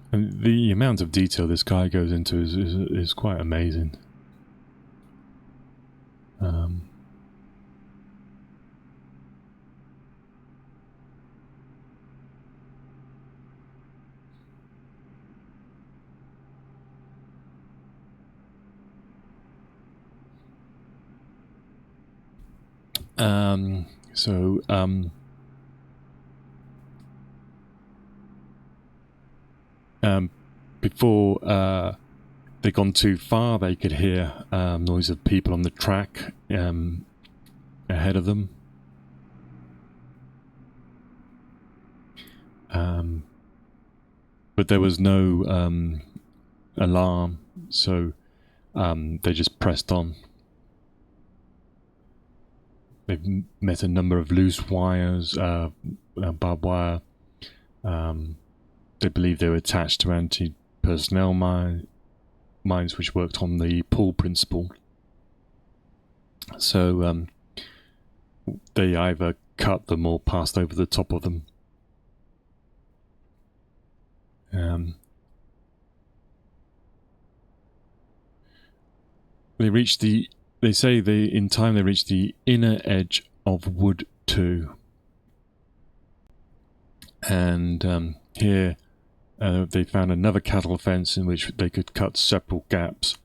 And the amount of detail this guy goes into is quite amazing. Before they'd gone too far, they could hear noise of people on the track ahead of them. But there was no alarm, so they just pressed on. They've met a number of loose wires, barbed wire. They believe they were attached to anti-personnel mines which worked on the pull principle. So they either cut them or passed over the top of them. They say in time they reached the inner edge of Wood 2. And here they found another cattle fence in which they could cut several gaps,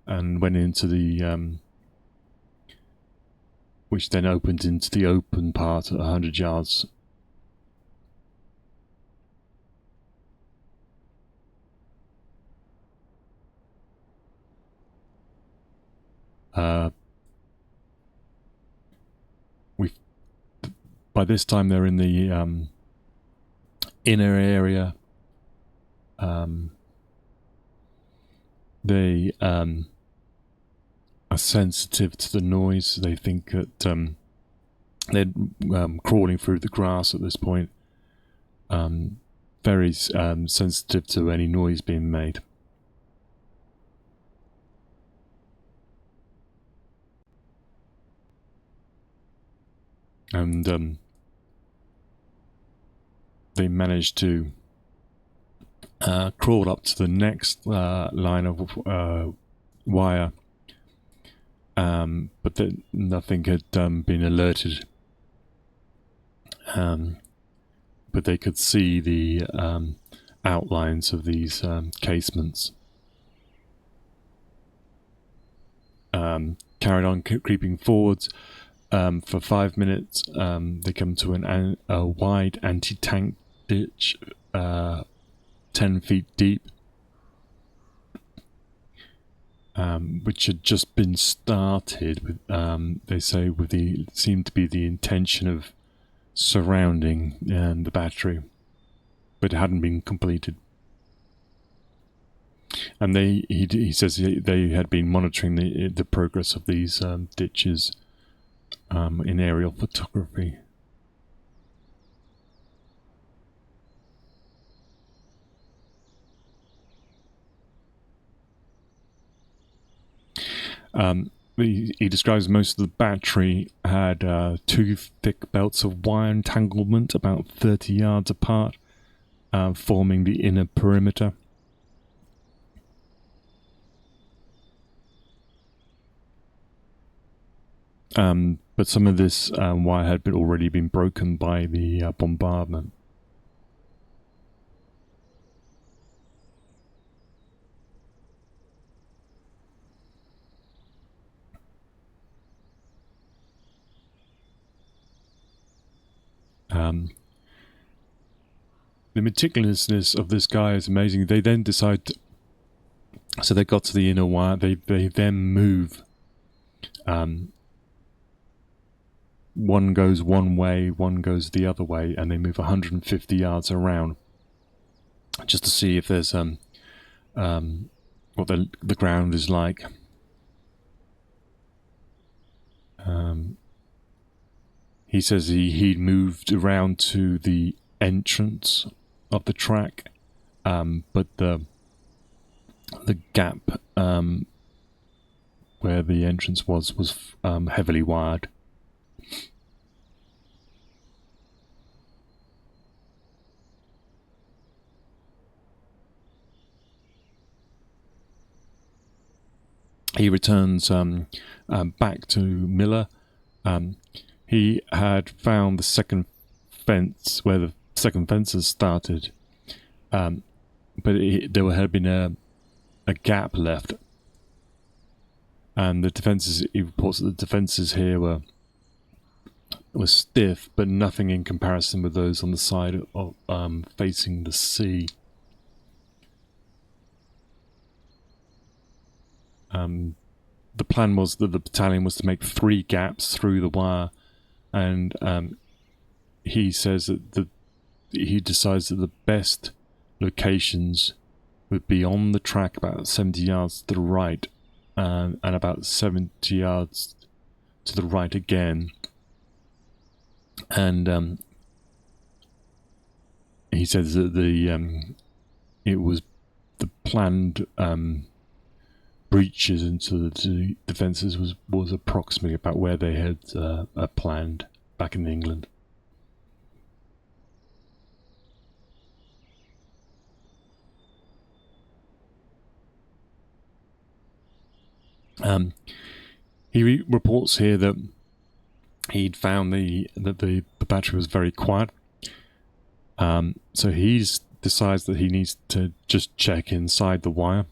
and went into the which then opened into the open part at 100 yards. By this time they're in the inner area. They are sensitive to the noise. They think that they're crawling through the grass at this point. Very sensitive to any noise being made. And they managed to crawl up to the next line of wire, but nothing had been alerted. But they could see the outlines of these casements. Carried on creeping forwards. For 5 minutes, they come to a wide anti-tank ditch, 10 feet deep, which had just been started with, they say, seemed to be the intention of surrounding the battery, but it hadn't been completed. And he says they had been monitoring the progress of these ditches in aerial photography. He describes most of the battery had 2 thick belts of wire entanglement about 30 yards apart, forming the inner perimeter. But some of this wire had already been broken by the bombardment. The meticulousness of this guy is amazing. They then decide so they got to the inner wire. They then move one goes one way, one goes the other way, and they move 150 yards around just to see if there's what the ground is like. He says he moved around to the entrance of the track, but the gap where the entrance was heavily wired. He returns back to Miller. He had found the second fence where the second fences started, but there had been a gap left, and the defences. He reports that the defences here were stiff, but nothing in comparison with those on the side of facing the sea. The plan was that the battalion was to make 3 gaps through the wire, and he says that he decides that the best locations would be on the track about 70 yards to the right, and about 70 yards to the right again. And he says that it was the planned breaches into the defences was approximately about where they had planned back in England. He reports here that he'd found that the battery was very quiet. So he decides that he needs to just check inside the wire.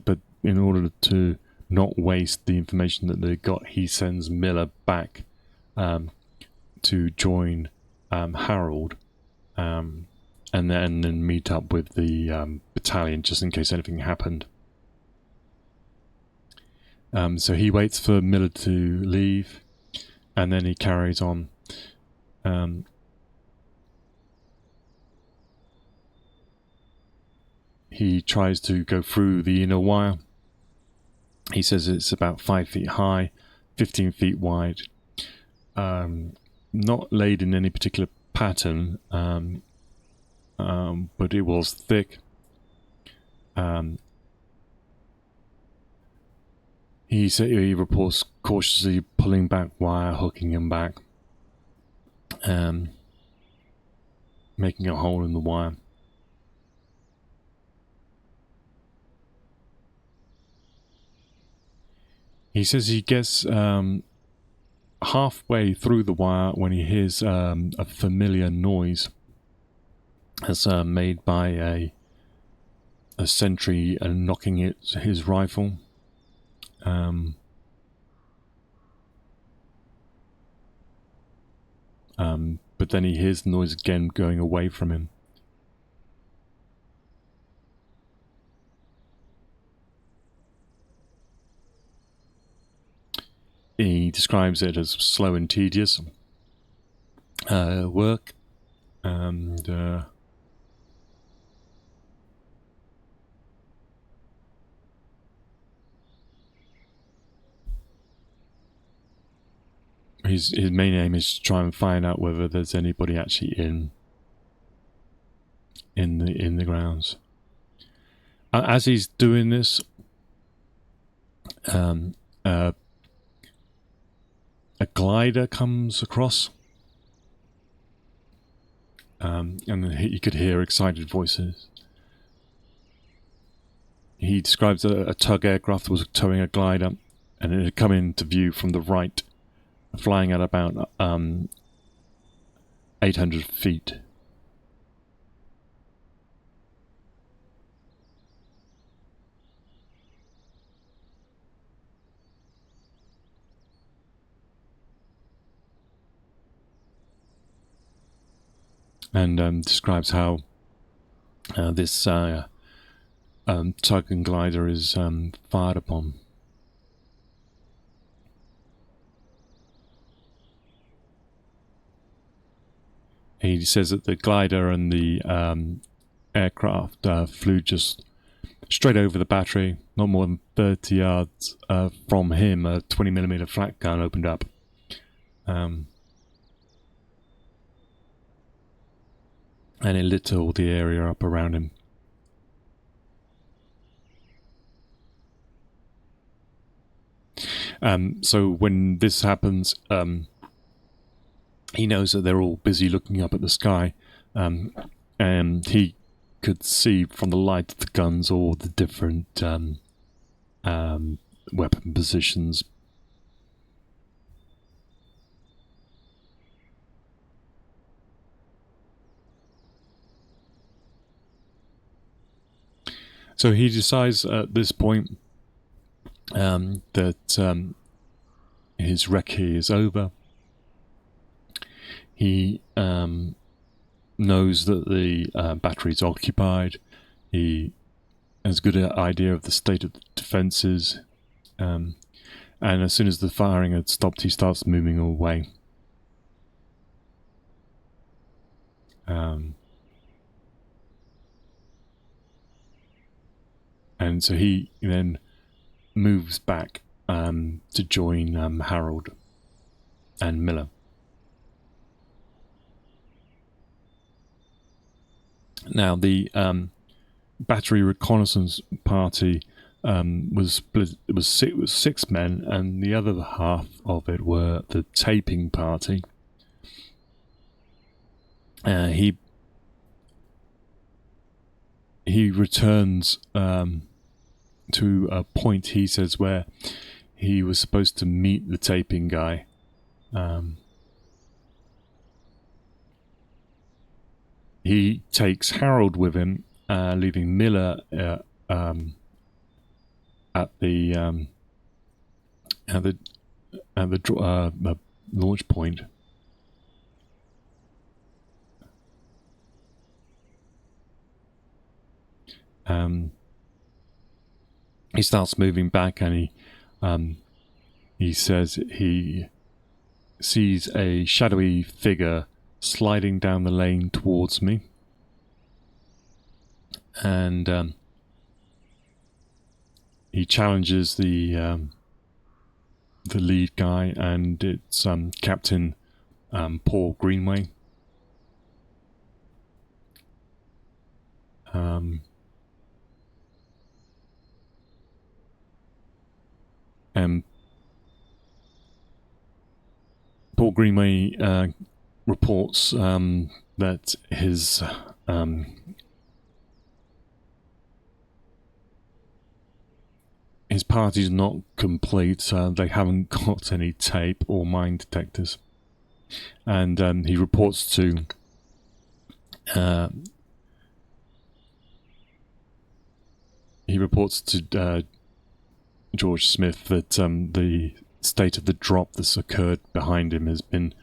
But in order to not waste the information that they got, he sends Miller back to join Harold, and then meet up with the battalion just in case anything happened. So he waits for Miller to leave, and then he carries on. He tries to go through the inner wire. He says it's about 5 feet high, 15 feet wide, not laid in any particular pattern, but it was thick. He reports cautiously pulling back wire, hooking him back, making a hole in the wire. He says he gets halfway through the wire when he hears a familiar noise as made by a sentry knocking his rifle. But then he hears the noise again going away from him. He describes it as slow and tedious work, and his main aim is to try and find out whether there's anybody actually in the grounds. As he's doing this, a glider comes across, and you could hear excited voices. He describes a tug aircraft was towing a glider, and it had come into view from the right, flying at about 800 feet. And describes how this tug and glider is fired upon. He says that the glider and the aircraft flew just straight over the battery, not more than 30 yards from him. A 20mm flak gun opened up. And it lit all the area up around him. So when this happens, he knows that they're all busy looking up at the sky, and he could see from the light of the guns all the different weapon positions. So he decides at this point that his recce is over. He knows that the battery is occupied. He has a good idea of the state of the defences. And as soon as the firing had stopped, he starts moving away. And so he then moves back to join Harold and Miller. Now, the Battery Reconnaissance party was split. It was 6 men, and the other half of it were the taping party. He returns to a point, he says, where he was supposed to meet the taping guy. He takes Harold with him, leaving Miller at the launch point. He starts moving back, and he says he sees a shadowy figure sliding down the lane towards me, and he challenges the lead guy, and it's Captain Paul Greenway. And Paul Greenway reports that his party's not complete. They haven't got any tape or mine detectors, and he reports to George Smith that the state of the drop that's occurred behind him has been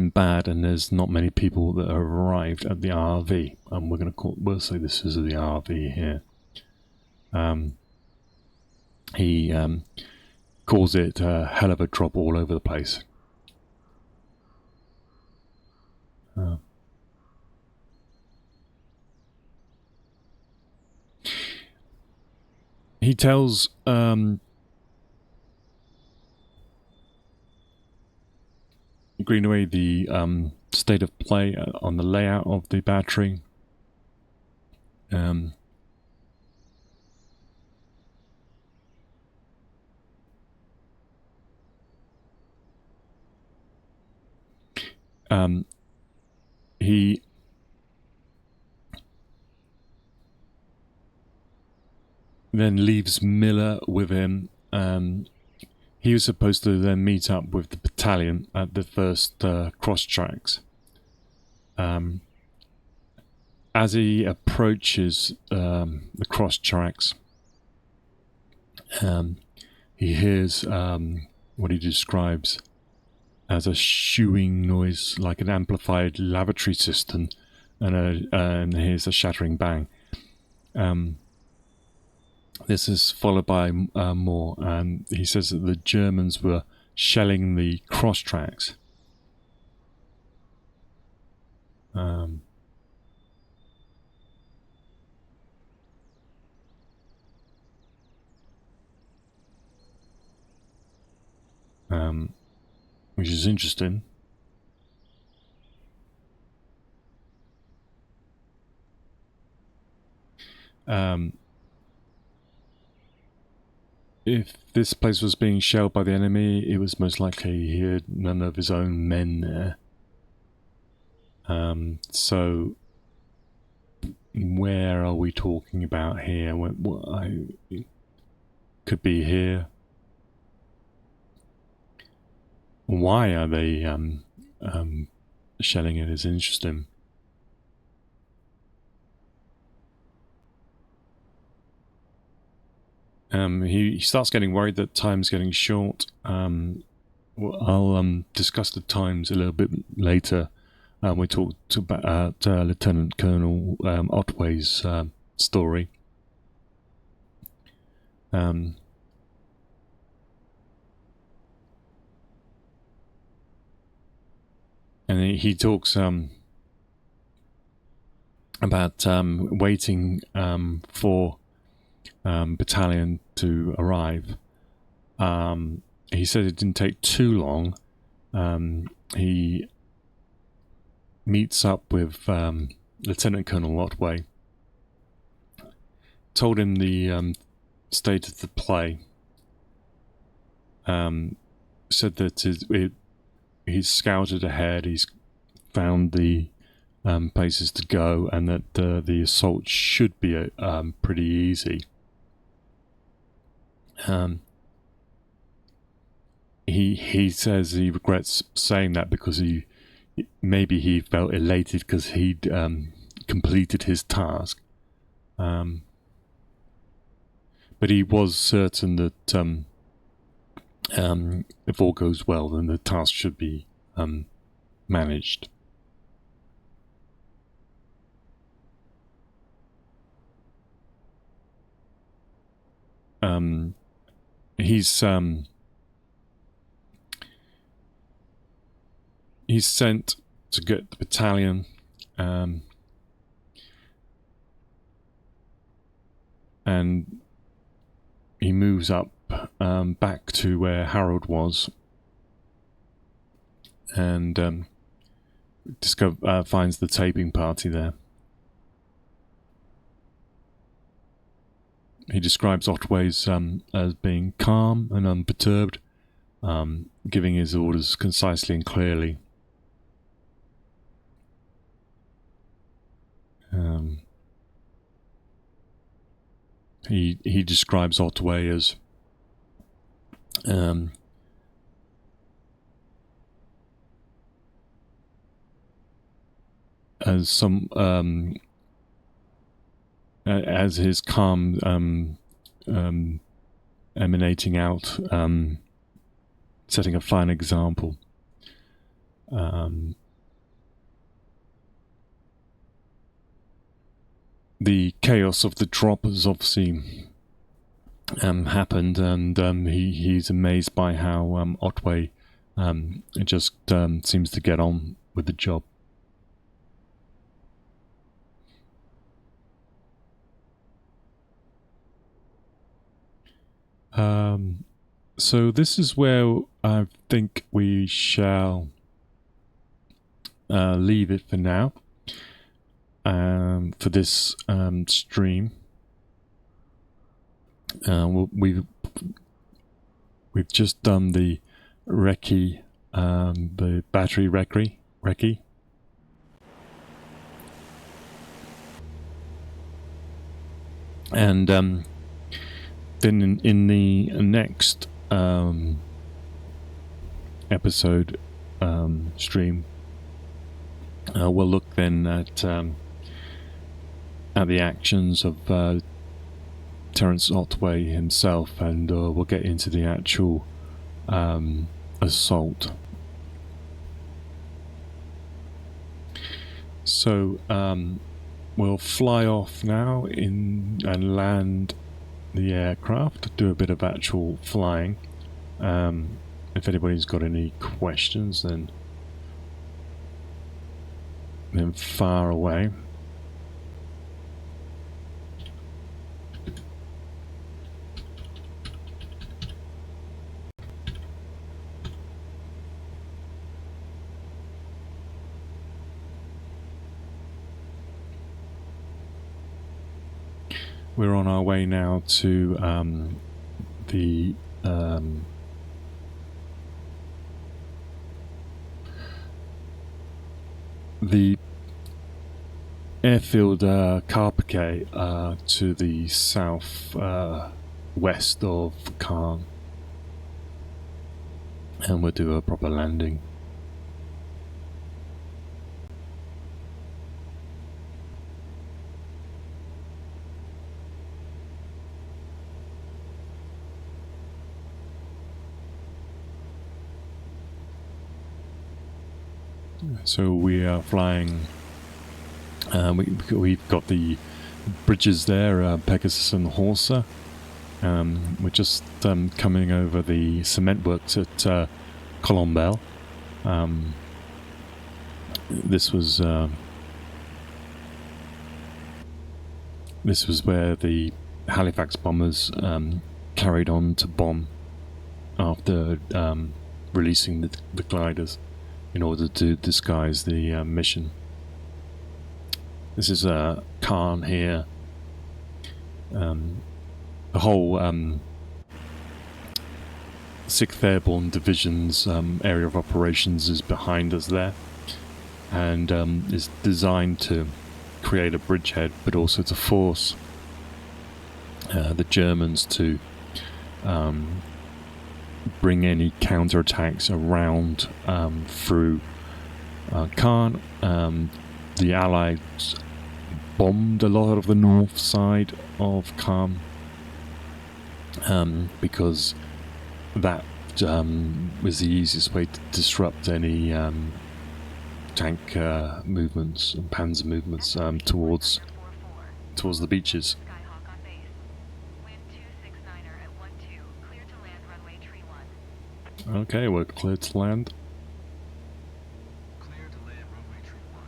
bad, and there's not many people that have arrived at the RV. We'll say this is the RV here. He calls it a hell of a drop all over the place. He tells Greenaway the state of play on the layout of the battery. He then leaves Miller with him. He was supposed to then meet up with the battalion at the first cross tracks. As he approaches the cross tracks, he hears what he describes as a shooing noise, like an amplified lavatory system, and hears a shattering bang. This is followed by more, and he says that the Germans were shelling the cross tracks. Which is interesting. If this place was being shelled by the enemy, it was most likely he had none of his own men there. So where are we talking about here? It could be here. Why are they shelling it is interesting. He starts getting worried that time's getting short. I'll discuss the times a little bit later. We talked about Lieutenant Colonel Otway's story. And he talks about waiting for Battalion to arrive. He said it didn't take too long. He meets up with Lieutenant Colonel Otway, told him the state of the play, said that he's scouted ahead, he's found the places to go, and that the assault should be pretty easy. He says he regrets saying that because maybe he felt elated because he'd completed his task, but he was certain that if all goes well, then the task should be managed. He's sent to get the battalion, and he moves up back to where Harold was, and finds the taping party there. He describes Otway's as being calm and unperturbed, giving his orders concisely and clearly. He describes Otway as some as his calm emanating out, setting a fine example. The chaos of the drop has obviously happened, and he's amazed by how Otway just seems to get on with the job. So this is where I think we shall leave it for now. For this stream, we've just done the recce, the battery recce. And then in the next episode stream, we'll look then at the actions of Terence Otway himself, and we'll get into the actual assault. So we'll fly off now and land the aircraft, do a bit of actual flying. If anybody's got any questions, then then far away. We're on our way now to the airfield Carpiquet to the south west of Caen, and we'll do a proper landing. So we are flying. We've got the bridges there, Pegasus and Horsa. We're just coming over the cement works at Colombelle. This was where the Halifax bombers carried on to bomb after releasing the gliders, in order to disguise the mission. This is Caen here. The whole 6th Airborne Division's area of operations is behind us there, and is designed to create a bridgehead, but also to force the Germans to bring any counterattacks around through Caen. The Allies bombed a lot of the north side of Caen because that was the easiest way to disrupt any tank movements and panzer movements towards the beaches. Okay, we're clear to land. Clear to land runway tree 1.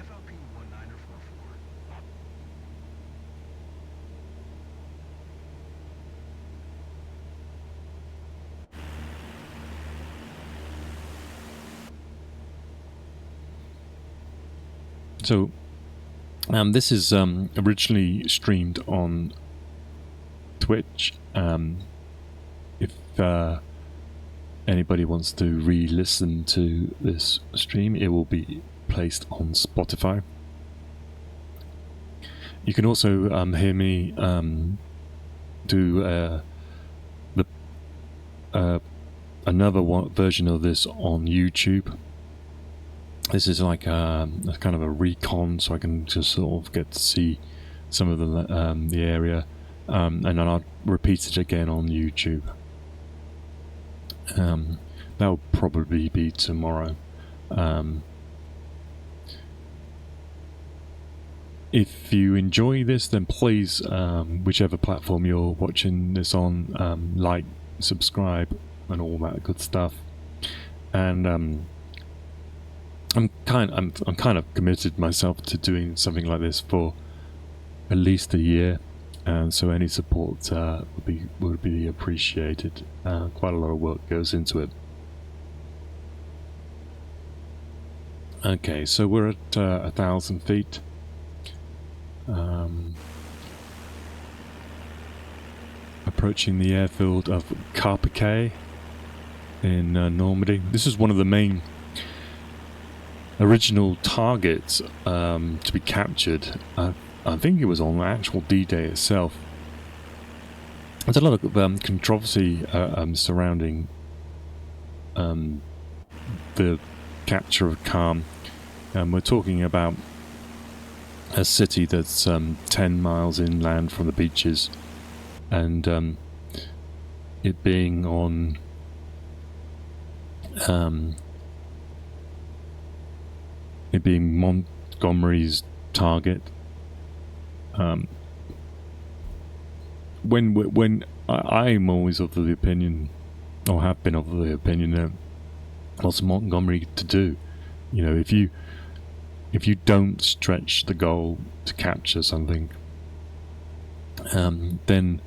FLP 1944. So, this is originally streamed on Twitch. If anybody wants to re-listen to this stream, it will be placed on Spotify. You can also hear me do another version of this on YouTube. This is like a kind of a recon, so I can just sort of get to see some of the area, and then I'll repeat it again on YouTube. That'll probably be tomorrow. If you enjoy this, then please, whichever platform you're watching this on, like, subscribe, and all that good stuff. And I'm kind of committed myself to doing something like this for at least a year. And so any support would be appreciated. Quite a lot of work goes into it. Okay, so we're at 1,000 feet. Approaching the airfield of Carpiquet in Normandy. This is one of the main original targets to be captured. I think it was on the actual D-Day itself. There's a lot of controversy surrounding the capture of Caen. We're talking about a city that's 10 miles inland from the beaches, and it being on it being Montgomery's target. When I'm always of the opinion, or have been of the opinion, that what's Montgomery to do? You know, if you if you don't stretch the goal to capture something, then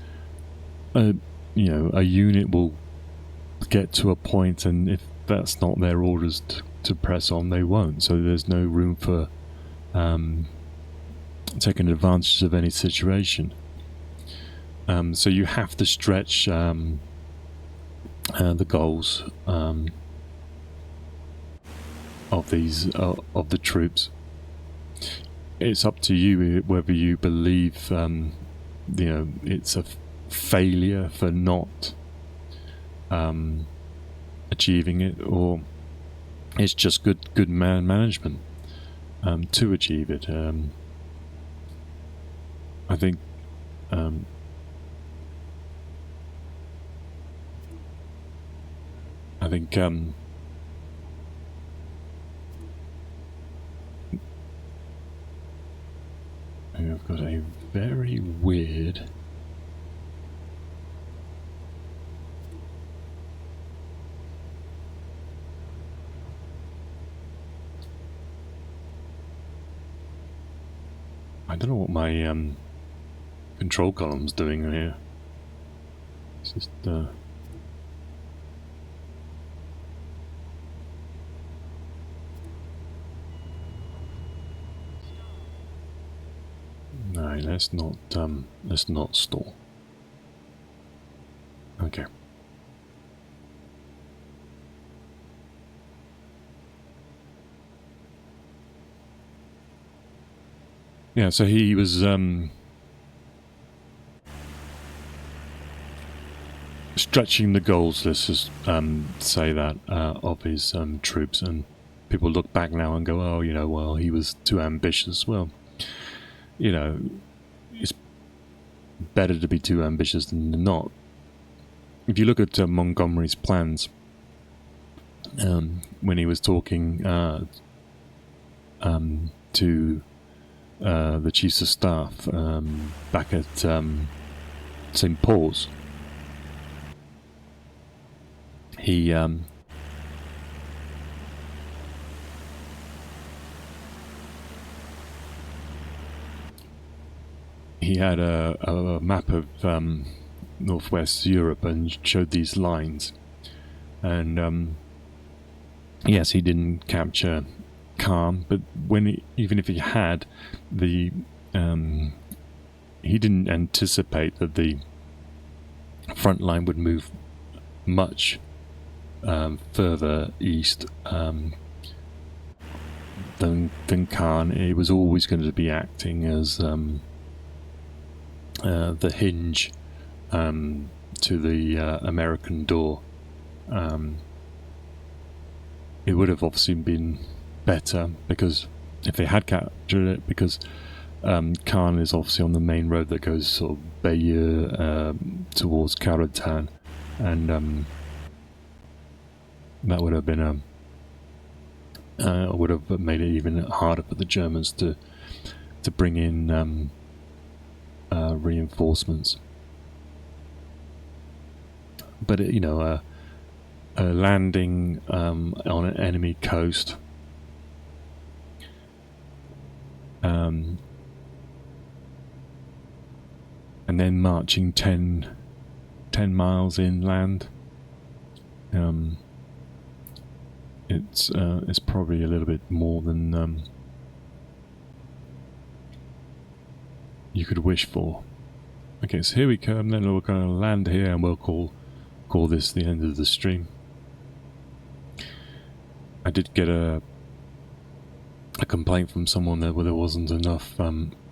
a unit will get to a point, and if that's not their orders to press on, they won't. So there's no room for taking advantage of any situation. So you have to stretch the goals of the troops. It's up to you whether you believe it's a failure for not achieving it, or it's just good management to achieve it. I think I've got a very weird I don't know what my control column's doing here. It's just no, let's not stall. Okay. Yeah, so he was stretching the goals, let's just say that, of his troops, and people look back now and go, oh, well, he was too ambitious. Well, it's better to be too ambitious than not. If you look at Montgomery's plans, when he was talking to the chiefs of staff back at St. Paul's, he had a map of Northwest Europe and showed these lines, and yes, he didn't capture Caen, but even if he had, he didn't anticipate that the front line would move much further east than Caen. It was always going to be acting as the hinge to the American door. It would have obviously been better because if they had captured it, because Caen is obviously on the main road that goes sort of Bayeux towards Carentan, and that would have been would have made it even harder for the Germans to bring in reinforcements. But a landing on an enemy coast, and then marching 10 miles inland, it's probably a little bit more than you could wish for. Okay, so here we come. Then we're going to land here, and we'll call this the end of the stream. I did get a complaint from someone there where there wasn't enough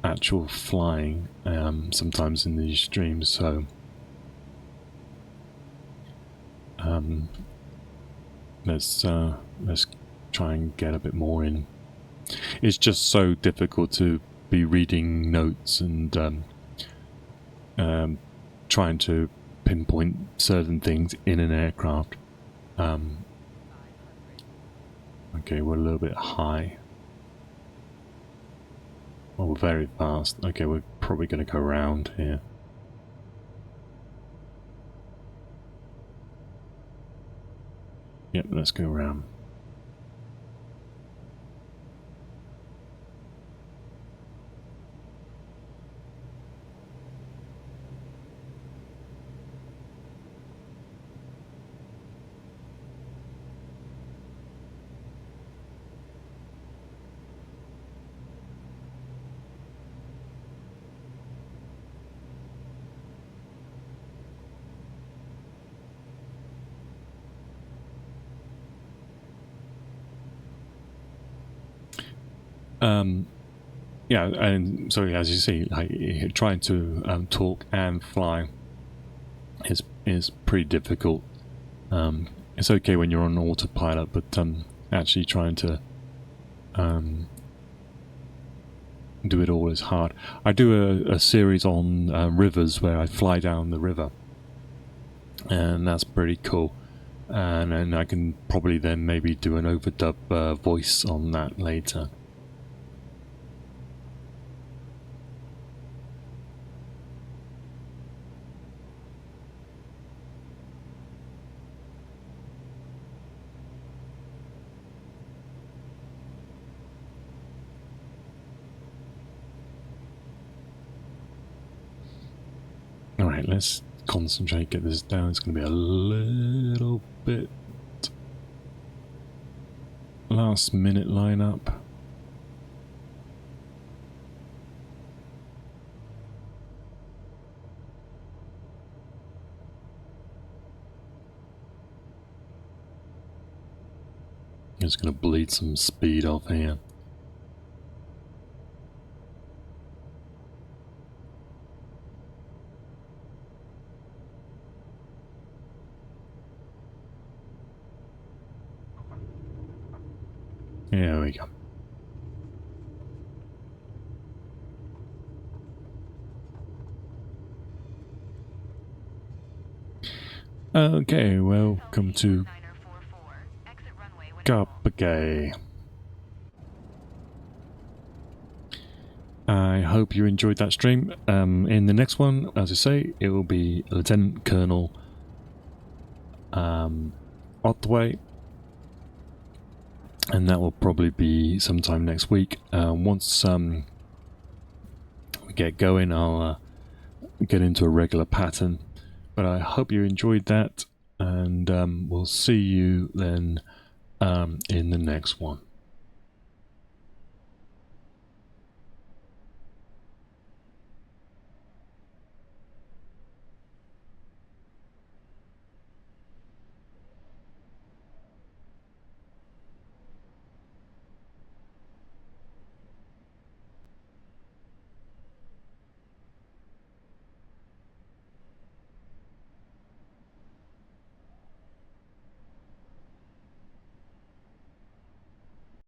actual flying sometimes in these streams, so let's try and get a bit more in. It's just so difficult to be reading notes and trying to pinpoint certain things in an aircraft. Okay, we're a little bit high. Oh, we're very fast. Okay, we're probably going to go around here. Yep, let's go around. Yeah, and so as you see, like trying to talk and fly is pretty difficult. It's okay when you're on autopilot, but actually trying to do it all is hard. I do a series on rivers where I fly down the river, and that's pretty cool. And then I can probably then maybe do an overdub voice on that later. Alright, let's concentrate, get this down. It's going to be a little bit last minute lineup. Just going to bleed some speed off here. There we go. Okay, welcome to Brigade. I hope you enjoyed that stream. In the next one, as I say, it will be Lt Col Otway, and that will probably be sometime next week. Once we get going, I'll get into a regular pattern. But I hope you enjoyed that, and we'll see you then in the next one.